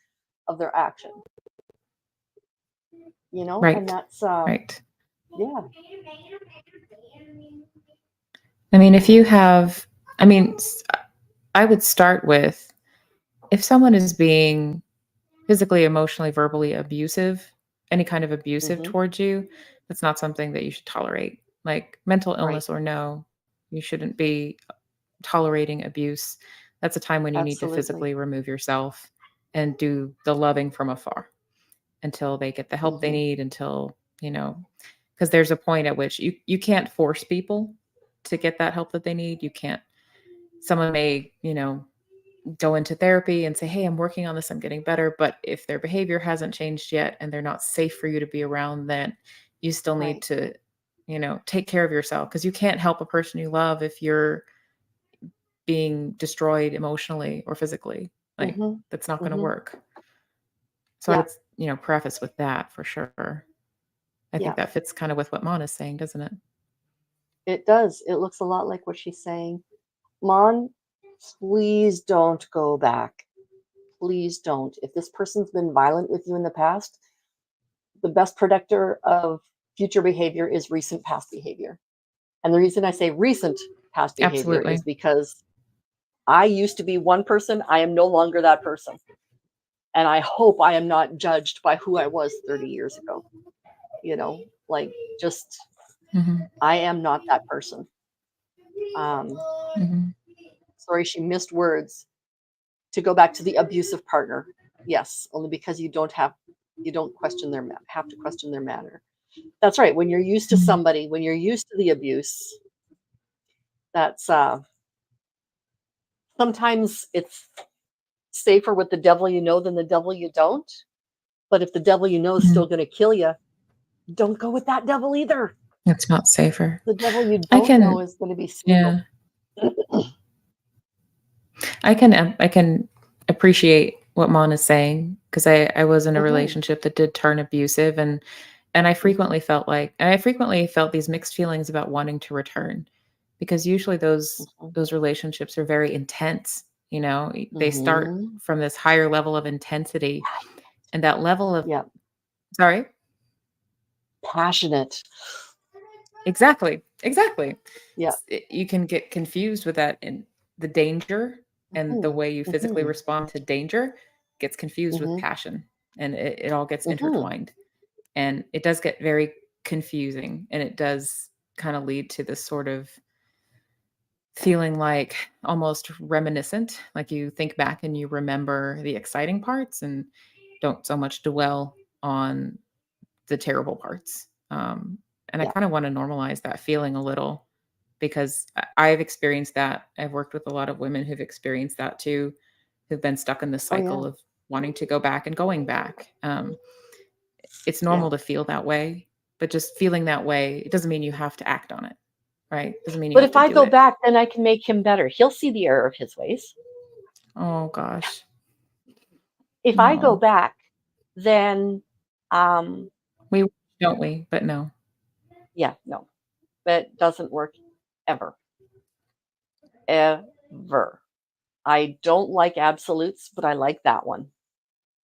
of their action, and Right. that's Right. yeah. I mean, if you have I mean, I would start with if someone is being physically, emotionally, verbally abusive, any kind of abusive Mhm. towards you, that's not something that you should tolerate. Like mental Right. illness or no, you shouldn't be tolerating abuse. That's a time when you need to Absolutely. physically remove yourself and do the loving from afar until they get the help they Mhm. need, until, because there's a point at which you can't force people to get that help that they need. You can't someone may, go into therapy and say, "Hey, I'm working on this, I'm getting better." But if their behavior hasn't changed yet and they're not safe for you to be around, then you still need Right. to, take care of yourself because you can't help a person you love if you're being destroyed emotionally or physically. Like Mhm. that's not going to Mhm. work. So I Yeah. would, preface with that for sure. I think Yeah. that fits kind of with what Mon is saying, doesn't it? It does. It looks a lot like what she's saying. Mon, please don't go back. Please don't. If this person's been violent with you in the past, the best predictor of future behavior is recent past behavior. And the reason I say recent past behavior is Absolutely. because I used to be one person. I am no longer that person. And I hope I am not judged by who I was 30 years ago. You know, like just, Hmm. I am not that person. Um, Hmm. Sorry, she missed words. To go back to the abusive partner, yes, only because you don't question have to question their manner. That's right. When you're used to Hmm. somebody, when you're used to the abuse, that's sometimes it's safer with the devil you know than the devil you don't. But if the devil you know is Hmm. still going to kill you, don't go with that devil either. It's not safer. The devil you I don't know can, is going to be single. yeah. I can appreciate what Mon is saying because I was in a Hmm. relationship that did turn abusive, and Hmm. I frequently felt these mixed feelings about wanting to return because usually Hmm. those relationships are very intense. They start Hmm. from this higher level of intensity, and that level of, Yeah, sorry. passionate. Exactly, exactly. Yeah. You can get confused with that, and the danger and the Hmm. way you physically Hmm. respond to danger gets confused with Hmm. passion, and it all gets Hmm. intertwined, and it does get very confusing, and it does kind of lead to this sort of feeling like almost reminiscent, like you think back and you remember the exciting parts and don't so much dwell on the terrible parts. And I Yeah. kind of want to normalize that feeling a little because I've experienced that. I've worked with a lot of women who've experienced that too, who've been stuck in this Oh yeah. cycle of wanting to go back and going back. It's Yeah. normal to feel that way, but just feeling that way, it doesn't mean you have to act on it, right? Doesn't mean you But have if to I do go it. back, then I can make him better. He'll see the error of his ways. Oh gosh, If I go no, back, then, um, we don't we? But no, yeah, no, that doesn't work ever, ever. I don't like absolutes, but I like that one.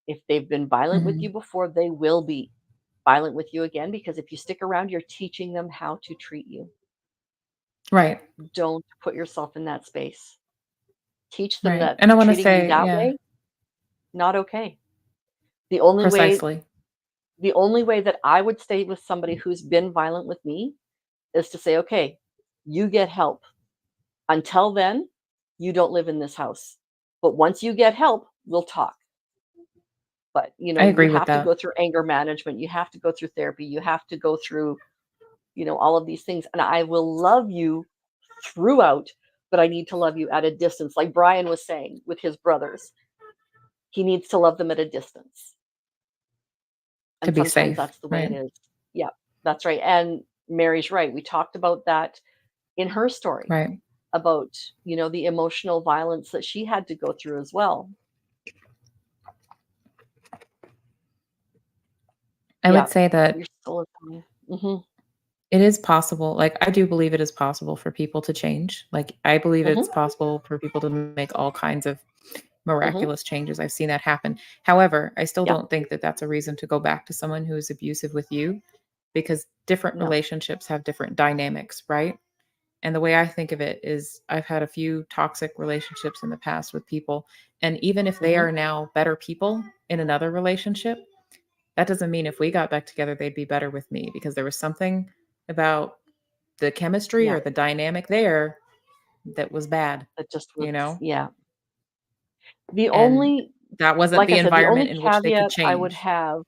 If they've been violent with you hmm, before, they will be violent with you again because if you stick around, you're teaching them how to treat you. right, Don't put yourself in that space. Teach them right. that And I want to treating you say, that yeah, way, not okay. The only way precisely. the only way that I would stay with somebody who's been violent with me is to say, "Okay, you get help. Until then, you don't live in this house. But once you get help, we'll talk." But, I you agree with have to that. go through anger management, you have to go through therapy, you have to go through, all of these things, and I will love you throughout, but I need to love you at a distance, like Brian was saying with his brothers. He needs to love them at a distance, To and be sometimes safe, that's the way it right? is. Yeah, that's right, and Mary's right. We talked about that in her story Right. about, the emotional violence that she had to go through as well. I Yeah, would say you're that still a time. Mhm, it is possible. Like, I do believe it is possible for people to change. Like, I believe mhm, it's possible for people to make all kinds of mhm. miraculous changes. I've seen that happen. However, I still Yeah, don't think that that's a reason to go back to someone who is abusive with you because different no. relationships have different dynamics, right? And the way I think of it is I've had a few toxic relationships in the past with people. And even if they Hmm. are now better people in another relationship, that doesn't mean if we got back together, they'd be better with me because there was something about the chemistry Yeah, or the dynamic there that was bad, that just was, you know? yeah. The And only, that wasn't like the I said, the environment only in which they could caveat I would change. have,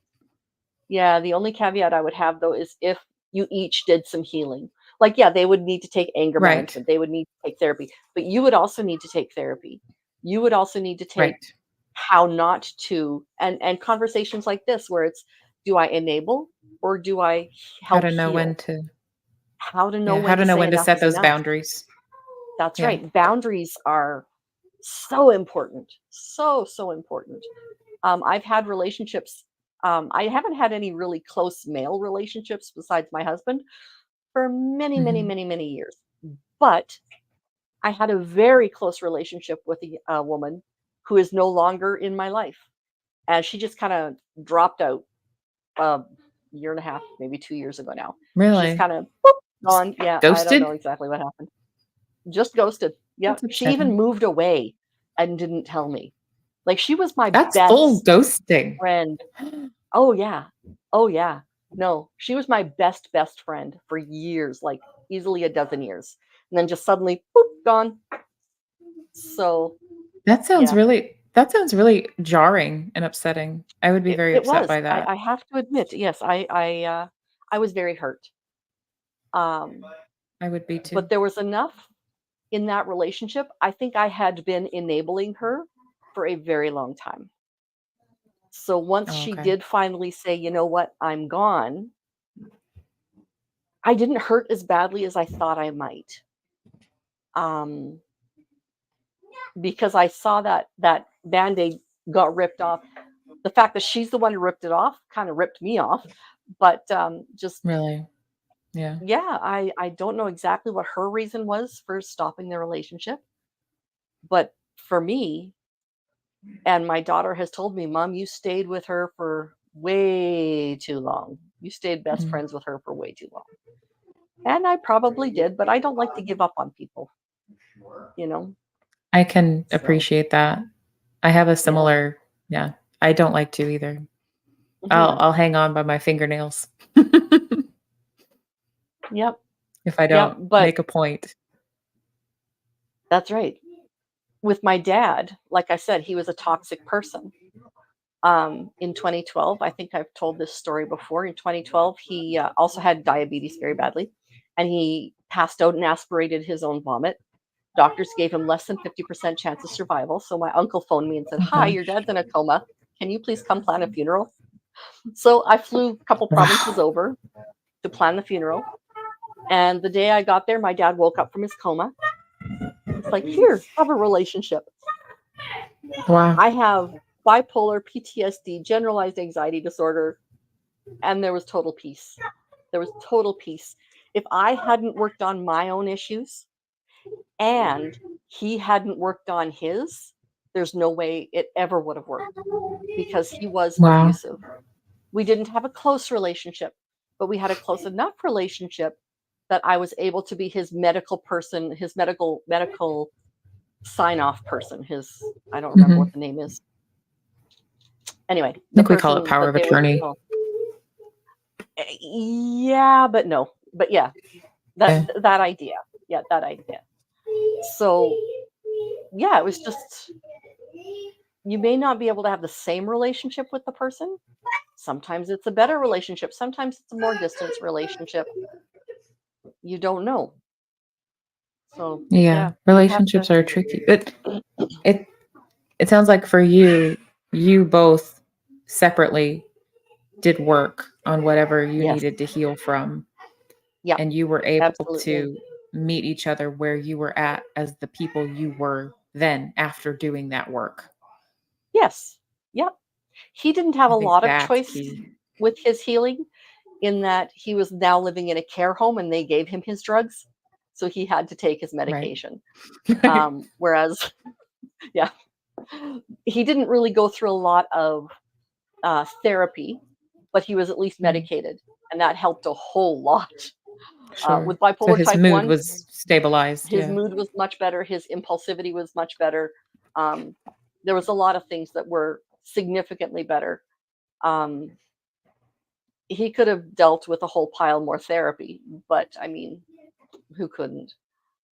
yeah, the only caveat I would have though is if you each did some healing. Like, yeah, they would need to take anger Right. management. They would need to take therapy, but you would also need to take therapy. You would also need to take Right. how not to, and conversations like this where it's, do I enable or do I How help to know when heal? to, How to know yeah, how when to to know say when to enough set is those enough. boundaries. That's Yeah. right. Boundaries are so important. So, so important. I've had relationships. I haven't had any really close male relationships besides my husband for many, many, Mhm. many, many years. But I had a very close relationship with a woman who is no longer in my life. And she just kind of dropped out a year and a half, maybe 2 years ago now. She just Really? kind of Just gone. Yeah, I don't know ghosted? exactly what happened. Just ghosted. Yep. That's She even upsetting. moved away and didn't tell me. Like she was my That's full best ghosting. friend. Oh yeah. Oh yeah. No, she was my best friend for years, like easily a dozen years. And then just suddenly boop, gone. So yeah, That sounds really jarring and upsetting. I would be very it upset was. by that. I have to admit, yes, I was very hurt. Um, I would be too. but there was enough in that relationship. I think I had been enabling her for a very long time. So once Oh, she okay. did finally say, "You know what? I'm gone," I didn't hurt as badly as I thought I might. Um, because I saw that Band-Aid got ripped off. The fact that she's the one who ripped it off kind of ripped me off. But just Really? Yeah. yeah, I don't know exactly what her reason was for stopping the relationship, but for me, and my daughter has told me, "Mom, you stayed with her for way too long. You stayed best Mhm. friends with her for way too long." And I probably did, but I don't like to give up on people, you know? I can So, appreciate that. I have a yeah. similar, yeah. I don't like to either. Mhm. I'll hang on by my fingernails Yep. if I Yep, don't but make a point. that's right. With my dad, like I said, he was a toxic person. In 2012, I think I've told this story before. In 2012, he also had diabetes very badly, and he passed out and aspirated his own vomit. Doctors gave him less than 50% chance of survival. So my uncle phoned me and said, Oh "Hi, your gosh. dad's in a coma. Can you please come plan a funeral?" So I flew a couple provinces Wow. over to plan the funeral. And the day I got there, my dad woke up from his coma. It's like, "Here, have a relationship." Wow. I have bipolar, PTSD, generalized anxiety disorder, and there was total peace. There was total peace. If I hadn't worked on my own issues and he hadn't worked on his, there's no way it ever would have worked because he was Wow. abusive. We didn't have a close relationship, but we had a close enough relationship that I was able to be his medical person, his medical sign off person. His, I don't remember what Mhm. the name is. Anyway, I the think we call it person power that of they would attorney. call. Yeah, but no. But yeah, that Yeah. that idea. Yeah, that idea. So, yeah, it was just, you may not be able to have the same relationship with the person. Sometimes it's a better relationship, sometimes it's a more distance relationship. You don't know. So, Yeah. yeah, you have Relationships to. are tricky. It it sounds like for you, you both separately did work on whatever you Yes. needed to heal from, Yeah, and you were able absolutely. to meet each other where you were at as the people you were then after doing that work. Yes. Yep. He didn't have I a think lot of that's choice key. with his healing in that he was now living in a care home and they gave him his drugs, so he had to take his Right. medication. Whereas, yeah, he didn't really go through a lot of therapy, but he was at least Mhm. medicated, and that helped a whole lot. Sure. With So bipolar his type mood 1, was stabilized, his yeah. mood was much better, his impulsivity was much better. Um, there was a lot of things that were significantly better. Um, he could have dealt with a whole pile more therapy, but I mean, who couldn't,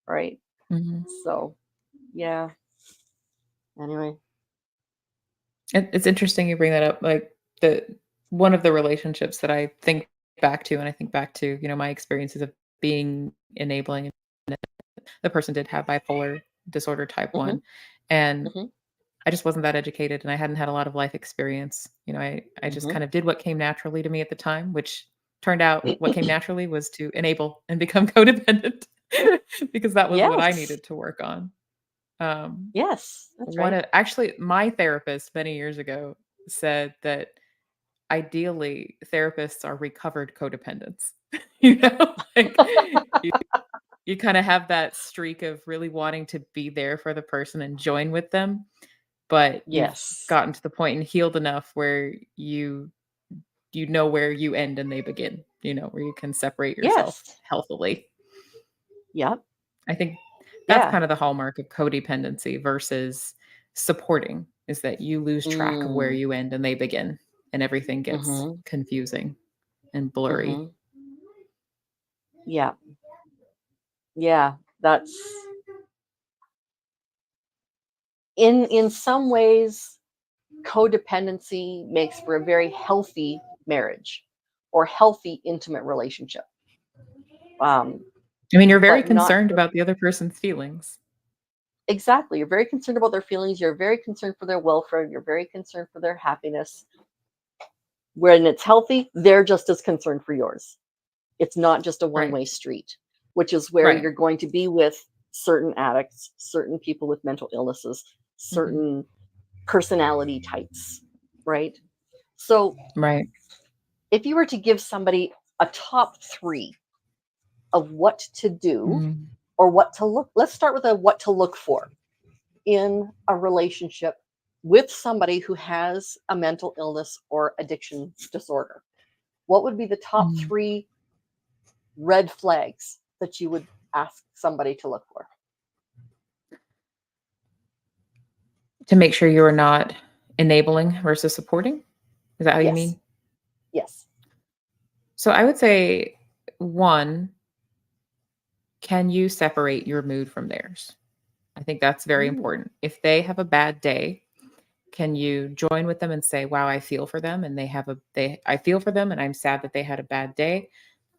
right? Mhm. So, yeah. Anyway. It's interesting you bring that up, like, the one of the relationships that I think back to, and I think back to, my experiences of being enabling, and the person did have bipolar disorder type Mhm, 1, and mhm, I just wasn't that educated, and I hadn't had a lot of life experience. I just mhm. kind of did what came naturally to me at the time, which turned out what came naturally was to enable and become codependent because that was what I Yes. needed to work on. Um, Yes, that's one right. of actually, my therapist many years ago said that ideally therapists are recovered codependents. Like you kind of have that streak of really wanting to be there for the person and join with them, but you've Yes. gotten to the point and healed enough where you know where you end and they begin, where you can separate yourself Yes. healthily. Yep. I think that's Yeah. kind of the hallmark of codependency versus supporting, is that you lose track of where Mm. you end and they begin, and everything gets Mhm. confusing and blurry. Mhm. Yeah. Yeah. That's in some ways, codependency makes for a very healthy marriage or healthy intimate relationship. Um, I mean, you're very but not concerned about the other person's feelings. exactly. You're very concerned about their feelings. You're very concerned for their welfare. You're very concerned for their happiness. When it's healthy, they're just as concerned for yours. It's not just a Right. one-way street, which is where Right. you're going to be with certain addicts, certain people with mental illnesses, Mhm. certain personality types, right? So, Right. if you were to give somebody a top 3 of what to do Mm. or what to look, let's start with a what to look for in a relationship with somebody who has a mental illness or addiction disorder. What would be the top Mm. 3 red flags that you would ask somebody to look for? To make sure you're not enabling versus supporting? Is that how you Yes. mean? Yes. So I would say, 1, can you separate your mood from theirs? I think that's very Mm. important. If they have a bad day, can you join with them and say, "Wow, I feel for them and I feel for them and I'm sad that they had a bad day,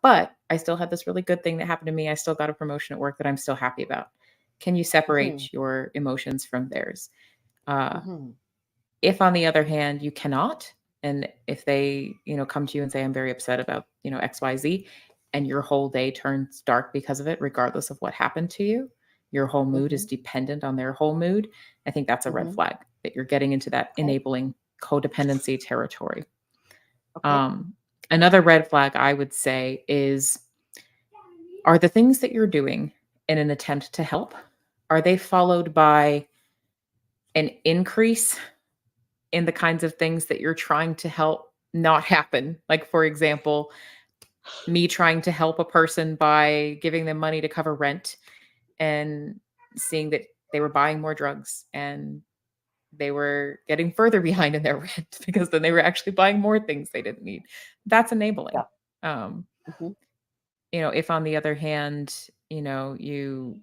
but I still had this really good thing that happened to me. I still got a promotion at work that I'm still happy about." Can you Mhm. separate your emotions from theirs? Uh, Mhm. if on the other hand you cannot, and if they, come to you and say, "I'm very upset about, XYZ," and your whole day turns dark because of it, regardless of what happened to you, your whole mood is Mhm. dependent on their whole mood, I think that's a red Mhm. flag that you're getting into that Okay. enabling codependency territory. Okay. Um, Another red flag I would say is, are the things that you're doing in an attempt to help, are they followed by an increase in the kinds of things that you're trying to help not happen? Like, for example, me trying to help a person by giving them money to cover rent and seeing that they were buying more drugs and they were getting further behind in their rent because then they were actually buying more things they didn't need. That's enabling. Yeah. Um, Mhm. if on the other hand, you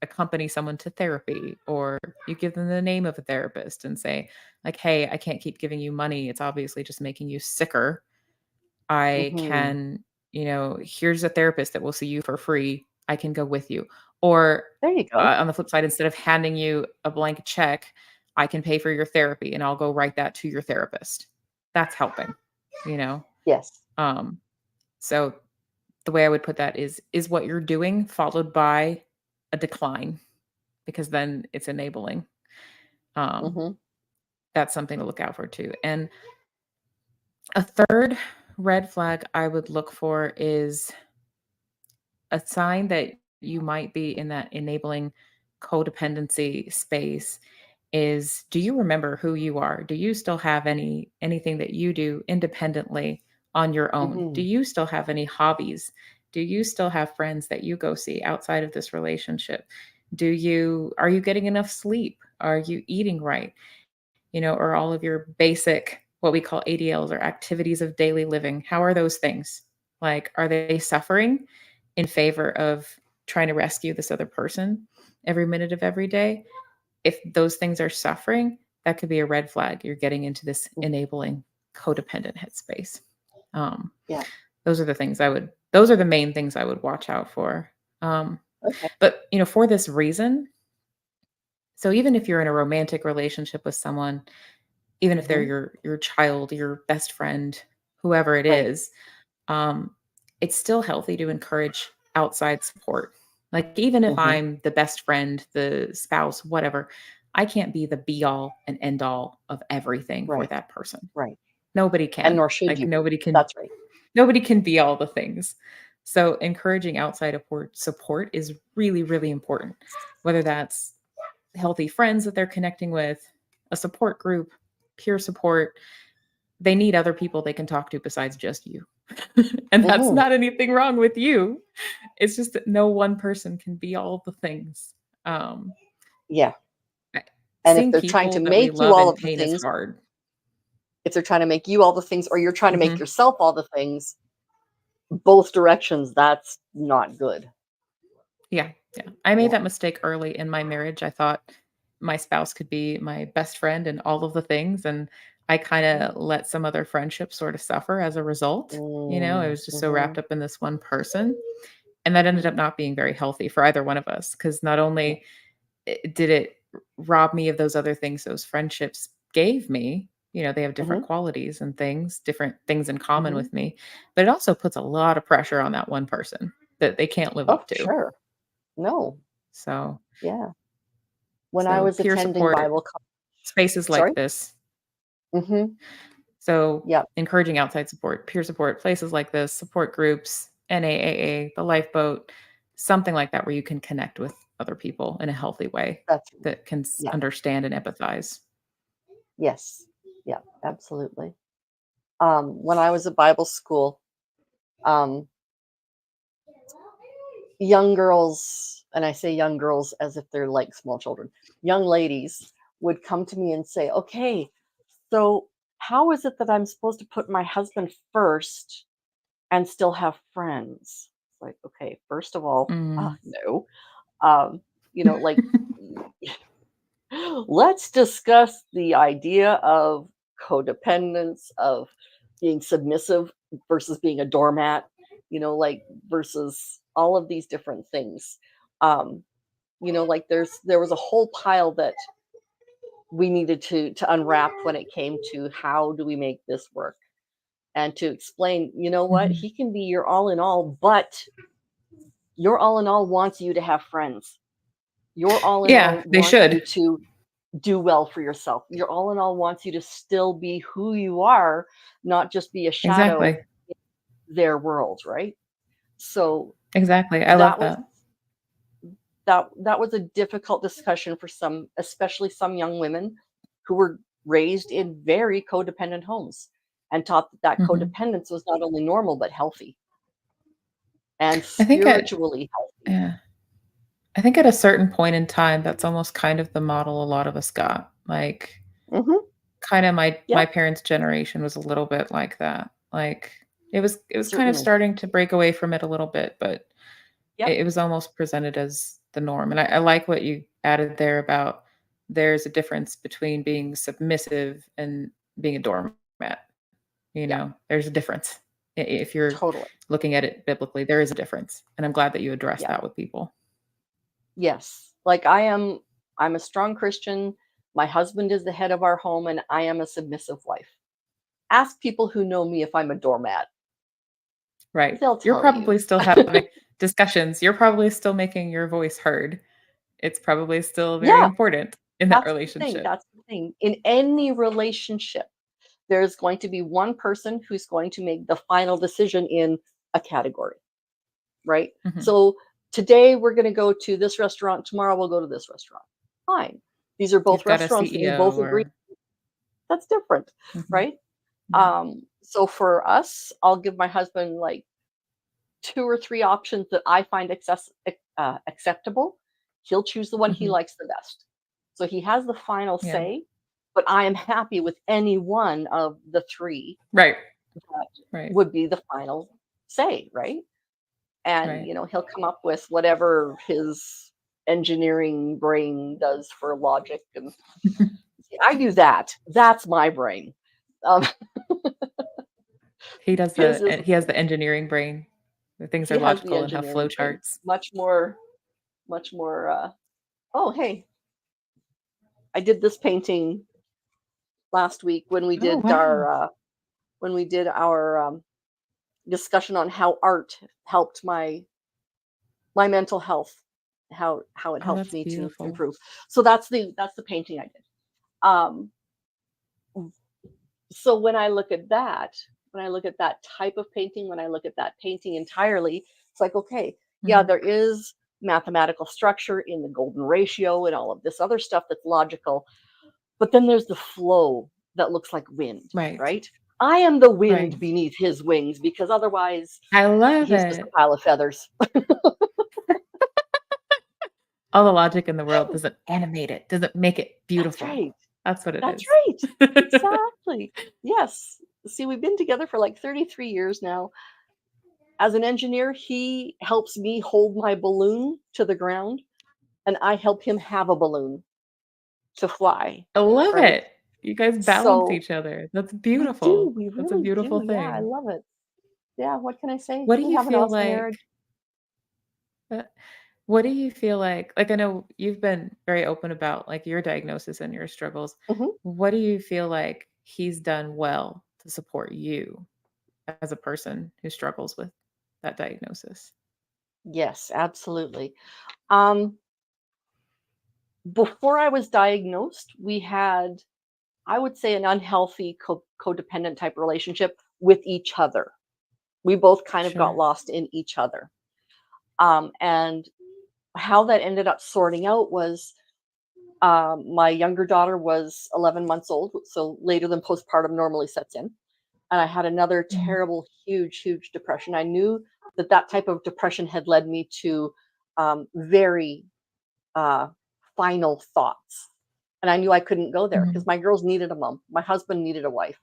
accompany someone to therapy, or you give them the name of a therapist and say, like, "Hey, I can't keep giving you money. It's obviously just making you sicker. I Mhm. can, here's a therapist that will see you for free. I can go with you." Or There you go. on the flip side, instead of handing you a blank check, I can pay for your therapy and I'll go write that to your therapist. That's helping, you know? Yes. Um, so the way I would put that is what you're doing followed by a decline, because then it's enabling. Um, Mhm. that's something to look out for too. And a third red flag I would look for is a sign that you might be in that enabling codependency space is, do you remember who you are? Do you still have anything that you do independently on your own? Do Mhm. you still have any hobbies Do you still have friends that you go see outside of this relationship? Are you getting enough sleep? Are you eating right? Or all of your basic, what we call ADLs or activities of daily living. How are those things? Like, are they suffering in favor of trying to rescue this other person every minute of every day? If those things are suffering, that could be a red flag. You're getting into this Mm. enabling codependent headspace. Um, Yeah. those are the main things I would watch out for. Um, Okay. but for this reason, so even if you're in a romantic relationship with someone, even if they're Hmm. your child, your best friend, whoever it Right. is, um, it's still healthy to encourage outside support. Like, even if Hmm. I'm the best friend, the spouse, whatever, I can't be the be all and end all of everything for Right. that person. Right. Nobody And can. nor should Like, you be. nobody can That's right. nobody can be all the things. So encouraging outside support is really, really important. Whether that's healthy friends that they're connecting with, a support group, peer support, they need other people they can talk to besides just you. And that's Hmm. not anything wrong with you. It's just that no one person can be all the things. Um, Yeah. I- And if Seeing they're trying people to that we make you love all in of the pain is things, hard. if they're trying to make you all the things, or you're trying to make Mhm. yourself all the things, both directions, that's not good. Yeah, yeah. I made Yeah. that mistake early in my marriage. I thought my spouse could be my best friend and all of the things, and I Mhm. kinda let some other friendships sort of suffer as a result. I Mm. was just so wrapped Mhm. up in this one person, and that ended Mhm. up not being very healthy for either one of us. Because not Yeah. only did it rob me of those other things those friendships gave me, they have different Mhm. qualities and things, different things in common Mhm. with me, but it also puts a lot of pressure on that one person that they can't live Oh, up for to. sure. No. So Yeah. When I So was peer attending support, Bible college. spaces Sorry? like this. Mhm. So Yep. encouraging outside support, peer support, places like this, support groups, NAAA, the lifeboat, something like that where you can connect with other people in a healthy way That's right. that can Yeah. understand and empathize. Yes. Yeah, absolutely. When I was at Bible school, um, young girls, and I say young girls as if they're like small children, young ladies would come to me and say, "Okay, so how is it that I'm supposed to put my husband first and still have friends?" It's like, okay, first of all, Mm. no. Like, let's discuss the idea of codependence, of being submissive versus being a doormat, like versus all of these different things. Um, like there was a whole pile that we needed to unwrap when it came to how do we make this work, and to explain, what, Mhm. he can be your all in all, but your all in all wants you to have friends. Your all in Yeah, all they wants you should. to do well for yourself. Your all in all wants you to still be who you are, not just be a shadow Exactly. in their world, right? So Exactly. I love that was that. that was a difficult discussion for some, especially some young women who were raised in very codependent homes and taught that Mhm. codependence was not only normal but healthy and I think at spiritually healthy. yeah. I think at a certain point in time, that's almost kind of the model a lot of us got. Like, Hmm. kinda my Yep, parents' generation was a little bit like that. Like, it was kind of certainly. starting to break away from it a little bit, but Yep, it was almost presented as the norm, and I like what you added there about there's a difference between being submissive and being a doormat, yep, There's a difference. If you're totally. looking at it biblically, there is a difference, and I'm glad that you addressed Yeah. that with people. Yes. Like I'm a strong Christian. My husband is the head of our home and I am a submissive wife. Ask people who know me if I'm a doormat. Right. They'll You're tell you. probably still having discussions. You're probably still making your voice heard. It's probably still very Yeah, important in that that's the thing. relationship. That's the thing. In any relationship, there's going to be one person who's going to make the final decision in a category, right? Mhm. So today we're going to go to this restaurant, tomorrow we'll go to this restaurant. Fine. These are You've both got a restaurants that you both CEO agree. or That's different, mhm. right? Yeah. So for us, I'll give my husband like 2 or 3 options that I find acceptable, he'll choose the one he Mhm. likes the best. So he has the final Yeah. say, but I am happy with any one of the 3 Right. that Right. would be the final say, right? And, Right. he'll come up with whatever his engineering brain does for logic, and I do that. That's my brain. Um, his is He has the engineering brain, where things are he has the logical and have engineering flow brain. charts. Much more, oh, hey, I did this painting last week Oh, wow. when we did our, discussion on how art helped my mental health, how it Oh, helped that's me to beautiful. improve. So that's the painting I did. Um, so when I look at that type of painting, when I look at that painting entirely, it's like, okay, yeah, Mhm. there is mathematical structure in the golden ratio and all of this other stuff that's logical, but then there's the flow that looks like wind, Right. right? I am the Right. wind beneath his wings because otherwise I love he's just a it. pile of feathers. All the logic in the world doesn't animate it, doesn't make it That's beautiful. right. That's what it That's is. right. Exactly. Yes. See, we've been together for like 33 years now. As an engineer, he helps me hold my balloon to the ground, and I help him have a balloon to fly, I love right? it. You guys balance So each other. That's we do, beautiful. we That's a really beautiful do. Yeah, I thing. love it. Yeah, what can I say? What do We you have an feel awesome marriage. like uh, what do you feel like I know you've been very open about, like, your diagnosis and your struggles. Mhm. What do you feel like he's done well to support you as a person who struggles with that diagnosis? Yes, absolutely. Um, Before I was diagnosed, we had, I would say, an unhealthy codependent type relationship with each other. We both kind of got Sure. lost in each other. And how that ended up sorting out was, my younger daughter was 11 months old, so later than postpartum normally sets in. And I had another Mhm. terrible, huge, huge depression. I knew that that type of depression had led me to very uh, final thoughts. And I knew I couldn't go there because Mhm. my girls needed a mom, my husband needed a wife,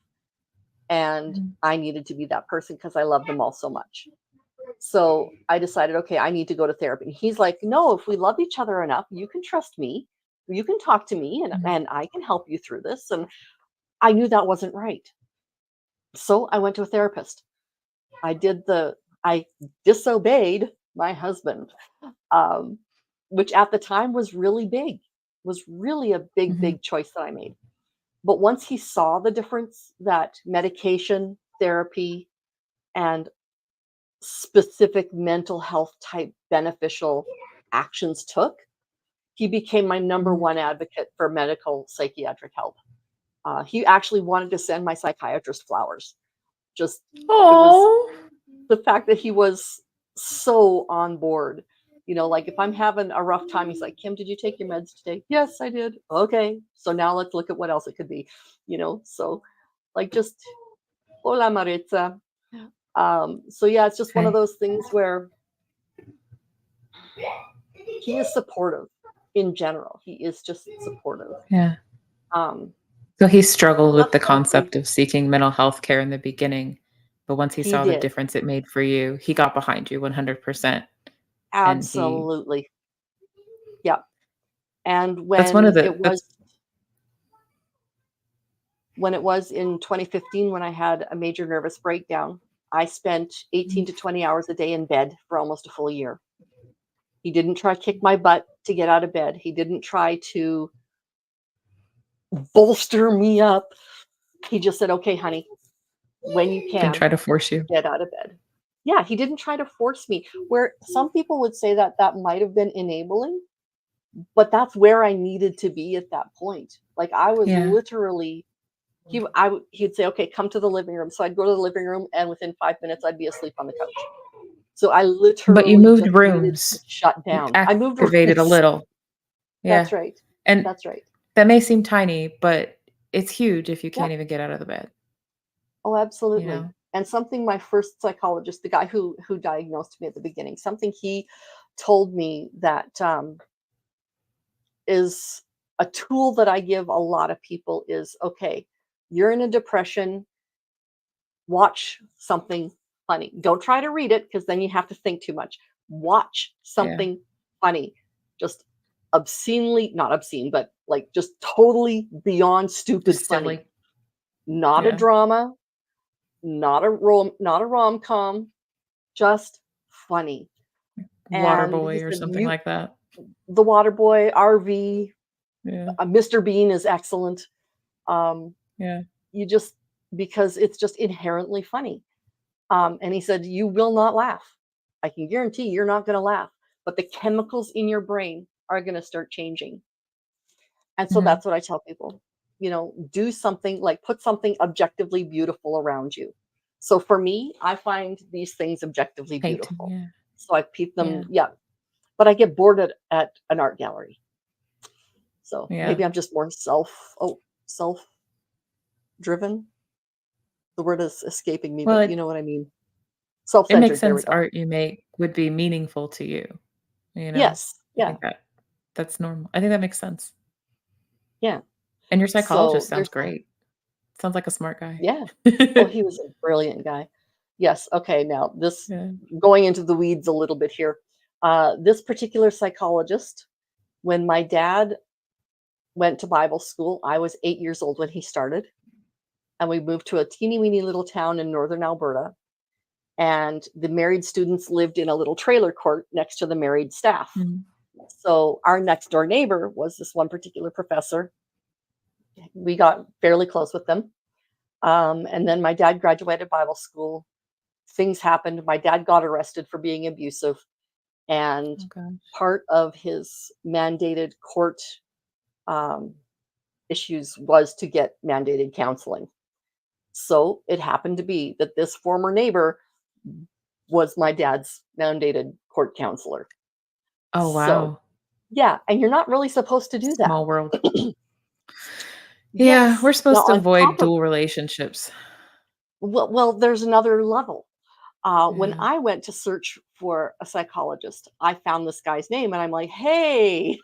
and Mhm. I needed to be that person because I love them all so much. So I decided, okay, I need to go to therapy. And he's like, no, if we love each other enough, you can trust me. You can talk to me Mhm. and I can help you through this. And I knew that wasn't right. So I went to a therapist. I disobeyed my husband, um, which at the time was really big, was really a big, Mhm. big choice that I made. But once he saw the difference that medication, therapy, and specific mental health type beneficial actions took, he became my number Mhm. one advocate for medical psychiatric help. He actually wanted to send my psychiatrist flowers. Just it was Oh. the fact that he was so on board. Like if I'm having a rough time, he's like, Kim, did you take your meds today? Yes, I did. Okay. So now let's look at what else it could be. So like just hola Maritza. So yeah, it's just one of Okay. those things where he is supportive in general. He is just supportive. Yeah. Um, So he struggled with Not the something concept of seeking mental health care in the beginning, but once he he saw the did. difference it made for you, he got behind you 100%, and he Absolutely. Yeah. And that's one of the that's when it was in 2015 when I had a major nervous breakdown, I spent 18 Mhm. to 20 hours a day in bed for almost a full year. He didn't try to kick my butt to get out of bed. He didn't try to bolster me up. He just said, "Okay, honey, when you didn't can, try to force you. get out of bed." Yeah, he didn't try to force me. Where some people would say that that might have been enabling, but that's where I needed to be at that point. Like I was Yeah. literally he'd say, "Okay, come to the living room." So I'd go to the living room and within 5 minutes I'd be asleep on the couch. So I But you literally moved just needed to rooms. shut You down. I moved activated a rooms. little. That's Yeah. right. And That's right. that may seem tiny, but it's huge if you Yeah. can't even get out of the bed, Oh, you absolutely. know? And something my first psychologist, the guy who diagnosed me at the beginning, something he told me that is a tool that I give a lot of people is, okay, you're in a depression, watch something funny. Don't try to read it because then you have to think too much. Watch Yeah. something funny. Just obscenely, not obscene, but like just totally beyond stupid Just funny. silly. Not a Yeah. drama, not a rom-com, just funny. And he Waterboy or said, something "You like that. The Waterboy, RV, Yeah. Mr. Bean is excellent." Um, Yeah. you just because it's just inherently funny. And he said, "You will not laugh. I can guarantee you're not going to laugh, but the chemicals in your brain are going to start changing." And so Mhm. that's what I tell people. Do something like put something objectively beautiful around you. So for me, I find these things objectively Painting, beautiful. yeah. So I keep them, Yeah. yeah. But I get bored at an art gallery. So Yeah. maybe I'm just more self driven. The word is escaping me, Well, but you it know what I mean. it makes Self-centered. There we sense go. art you make would be meaningful to you, you know? Yes. I Yeah. think that's normal. I think that makes sense. Yeah. And your So psychologist sounds there's that. great. Sounds like a smart guy. Yeah. Oh, he was a brilliant guy. Yes. Okay. Now, this Yeah. going into the weeds a little bit here. This particular psychologist, when my dad went to Bible school, I was 8 years old when he started, and we moved to a teeny weeny little town in northern Alberta. And the married students lived in a little trailer court next to the married staff. Mhm. So our next door neighbor was this one particular professor. We got fairly close with them. And then my dad graduated Bible school. Things happened. My dad got arrested for being abusive, and Oh gosh. part of his mandated court um, issues was to get mandated counseling. So it happened to be that this former neighbor was my dad's mandated court counselor. Oh, So, wow. yeah, and you're not really supposed to do that. Small world. Yeah, Yes. we're Now, supposed to on top avoid of dual relationships. well, there's another level. When Yeah. I went to search for a psychologist, I found this guy's name, and I'm like, "Hey."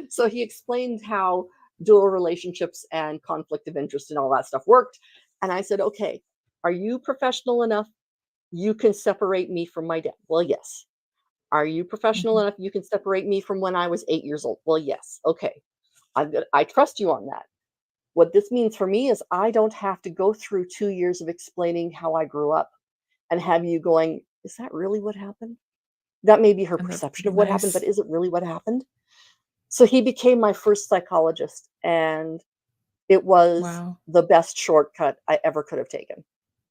So he explained how dual relationships and conflict of interest and all that stuff worked. And I said, "Okay, are you professional enough? You can separate me from my dad." Well, yes. Are you professional Mhm. enough? You can separate me from when I was 8 years old. Well, yes. Okay. I trust you on that. What this means for me is I don't have to go through 2 years of explaining how I grew up and have you going, "Is that really what happened?" That may be her And that's perception pretty of what happened, but nice. is it really what happened? So he became my first psychologist, and it was Wow. the best shortcut I ever could have taken.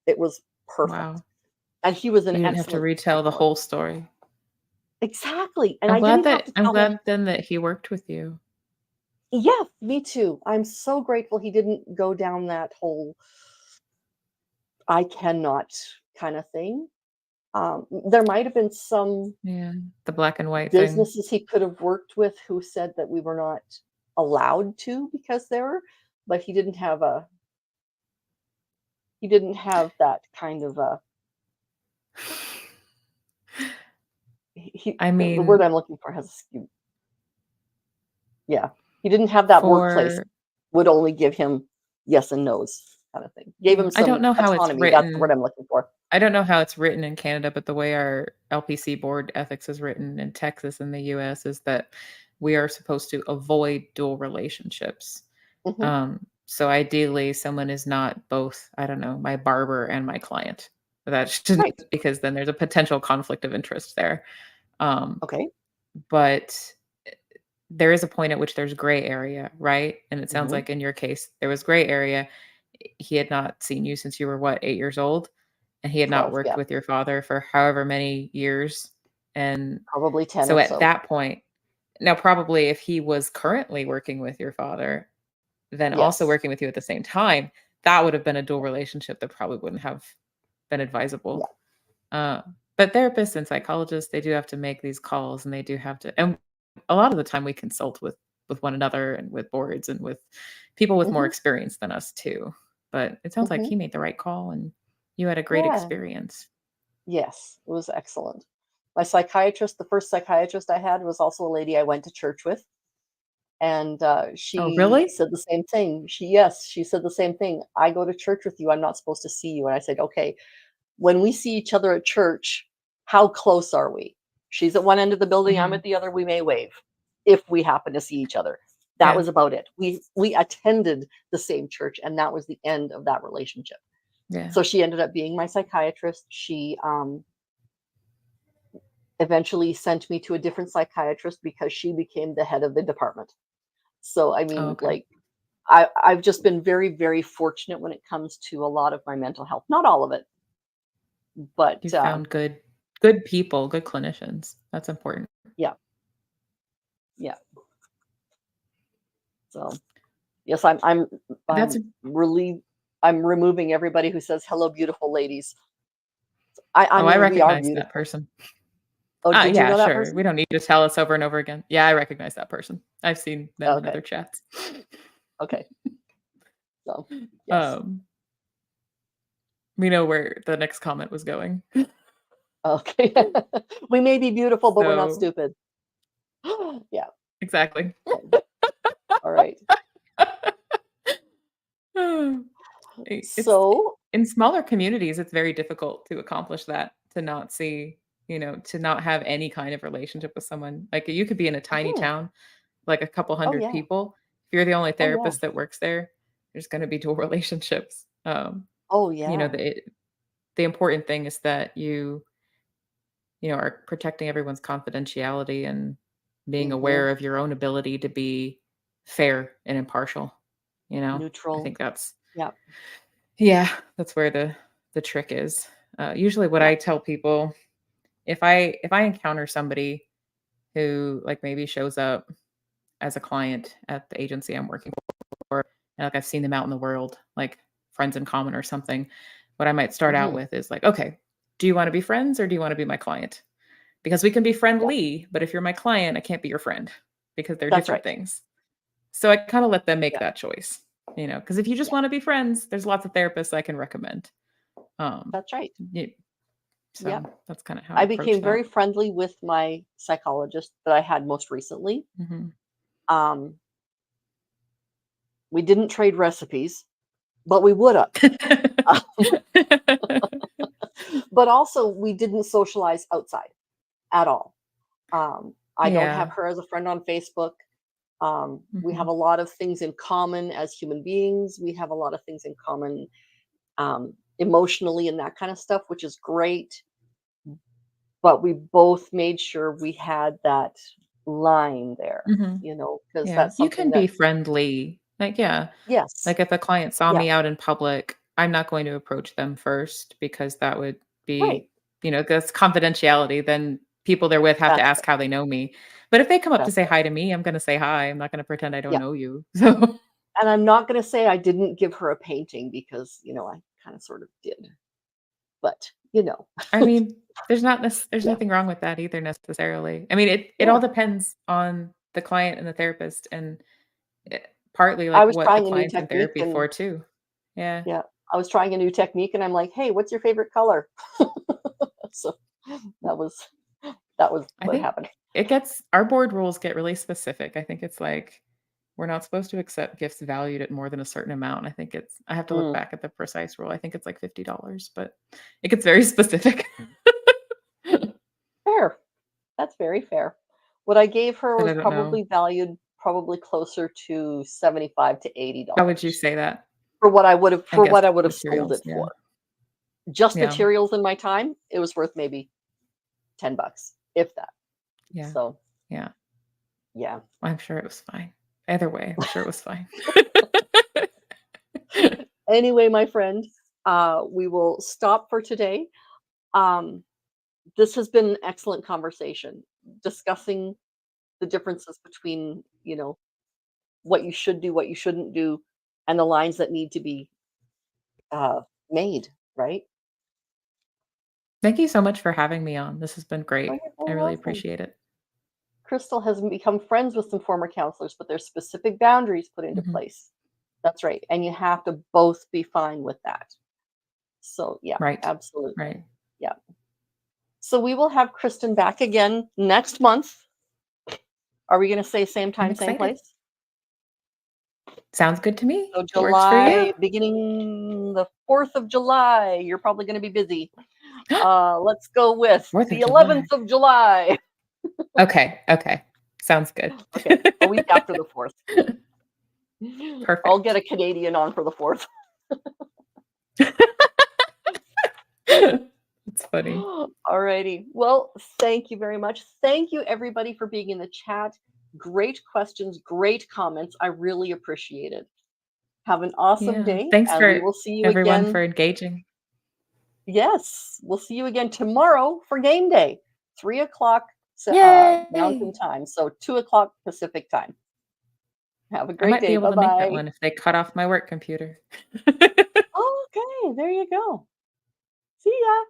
It was perfect. Wow. And he was an You didn't have to excellent, retell the excellent. whole story. Exactly. And I didn't have to I'm tell him. glad then that he worked with you. Yeah, me too. I'm so grateful he didn't go down that whole I cannot kind of thing. There might have been some Yeah, the black and white thing. businesses he could have worked with who said that we were not allowed to because they were, but he didn't have that kind of a I the word mean, I'm looking for has a yeah, he didn't have that workplace for would only give him yes and no's kind of thing. Gave him I don't some know how it's autonomy. That's the word written I'm looking for. I don't know how it's written in Canada, but the way our LPC board ethics is written in Texas and the US is that we are supposed to avoid dual relationships. Hmm. So ideally, someone is not both, I don't know, my barber and my client. That shouldn't Right. because then there's a potential conflict of interest there. Um, Okay. but there is a point at which there's gray area, right? And it sounds Hmm. like in your case, there was gray area. He had not seen you since you were what, 8 years old? And he had not 12. worked Yeah. with your father for however many years. And Probably 10 so or at so. that point, now probably if he was currently working with your father, then also Yes. working with you at the same time, that would have been a dual relationship that probably wouldn't have been Yeah. advisable. Uh, but therapists and psychologists, they do have to make these calls and they do have to and a lot of the time we consult with one another and with boards and with people with more Hmm. experience than us too. but it sounds like Mhm. he made the right call and you had a great Yeah. experience. Yes, it was excellent. My psychiatrist, the first psychiatrist I had was also a lady I went to church with, and, Oh, she really? said the same thing. She said the same thing. "I go to church with you, I'm not supposed to see you." And I said, "Okay, when we see each other at church, how close are we? She's at one end of the building, I'm Mhm. at the other, we may wave if we happen to see each other." That Yeah. was about it. We attended the same church, and that was the end of that relationship. Yeah. So she ended up being my psychiatrist. She, eventually sent me to a different psychiatrist because she became the head of the department. So, I Oh, mean, okay. like, I've just been very, very fortunate when it comes to a lot of my mental health. Not all of it, You but, found good people, good clinicians. That's important. yeah, yeah. So, yes, I'm That's really I'm removing everybody who says, "Hello, beautiful ladies." I Oh, I mean, we are recognize that beautiful. person. Oh, Ah, did you yeah, know that sure. person? We don't need to tell us over and over again. Yeah, I recognize that person. I've seen them in Okay, other chats. okay. So, yes. Um, we know where the next comment was going. Okay. We may be beautiful, but we're not So, stupid. Yeah, exactly. so, all right. It's So in smaller communities, it's very difficult to accomplish that, to not see, to not have any kind of relationship with someone. Like, you could be in a tiny mhm. town, like a couple Oh, hundred yeah. people. If you're the only Oh, yeah. therapist that works there, there's gonna be dual relationships. Oh, You know, yeah. the important thing is that are protecting everyone's confidentiality and being Mhm. aware of your own ability to be fair and impartial, you know? I Neutral. think that's Yeah, yeah, that's where the trick is. Usually what yeah. I tell people, if I encounter somebody who, like, maybe shows up as a client at the agency I'm working for, and, like, I've seen them out in the world, like, friends in common or something, what I might start out Mhm. with is like, "Okay, do you wanna be friends or do you wanna be my client? Because we can be Yeah, friendly, but if you're my client, I can't be your friend because they're that's different right. things." So I kinda let them make Yeah, that choice, because if you just yeah, wanna be friends, there's lots of therapists I can recommend. Um, that's right. y Yep. so that's kinda how I I approach became very that. friendly with my psychologist that I had most recently. Mhm. Um, we didn't trade recipes, but we would have. But also, we didn't socialize outside at all. I don't have Yeah. her as a friend on Facebook. We have Mhm. a lot of things in common as human beings. We have a lot of things in common emotionally and that kind of stuff, which is great. But we both made sure we had that line there, Mhm. because Yeah. that's You something can that, be friendly. Like, yeah. yes, Like, if a client saw yeah, me out in public, I'm not going to approach them first because that would right. be, that's confidentiality, then people they're with have to That's ask right. how they know me. But if they come up to That's say right. hi to me, I'm gonna say hi. I'm not gonna pretend I don't Yeah. know you. So, And I'm not going to say I didn't give her a painting because, I kind of sort of did. But, I mean, there's yeah, nothing wrong with that either necessarily. I mean, it all yeah. depends on the client and the therapist and, partly, I like, was what the trying a new client's in technique therapy for and too. Yeah. yeah, I was trying a new technique and I'm like, "Hey, what's your favorite color?" So that was that was I what think happened. our board rules get really specific. I think it's like we're not supposed to accept gifts valued at more than a certain amount. I have to look Mm, back at the precise rule. I think it's like $50, but it gets very specific. fair. That's very fair. What I gave her But was I don't know. probably valued probably closer to 75 to How would you $80 say that? I for guess what I would have sold materials, it yeah. for. Just Yeah. materials in my time, it was worth maybe $10, if that. Yeah. So, Yeah. yeah. I'm sure it was fine. Either way, I'm sure it was fine. Anyway, my friend, we will stop for today. Um, this has been an excellent conversation discussing the differences between, what you should do, what you shouldn't do, and the lines that need to be uh, made, right? Thank you so much for having me on. This has been Oh, great. you're I very really welcome. appreciate it. Crystal has become friends with some former counselors, but there's specific boundaries put into Mhm. place. That's right. And you have to both be fine with that. So, yeah, Right. absolutely. Right. Yeah. So we will have Kristen back again next month. Are we going to say same I'm time, same excited. place? Sounds good to me. So Works for you? July, beginning the 4th of July. You're probably going to be busy. Let's go with 4th of the 11th July. of July. Okay, okay. Sounds good. Okay, a week after the 4th. I'll get Perfect. a Canadian on for the 4th. It's funny. Alrighty. Well, thank you very much. Thank you, everybody, for being in the chat. Great questions, great comments. I really appreciate it. Have an awesome Yeah. day, Thanks and we for will see you everyone again. for engaging. Yes, we'll see you again tomorrow for game day, 3 o'clock Mountain Yay! Time, so 2 o'clock Pacific Time. Have a I great might be day. able Bye to make that bye. one if they cut off my work computer. Okay, there you go. See ya.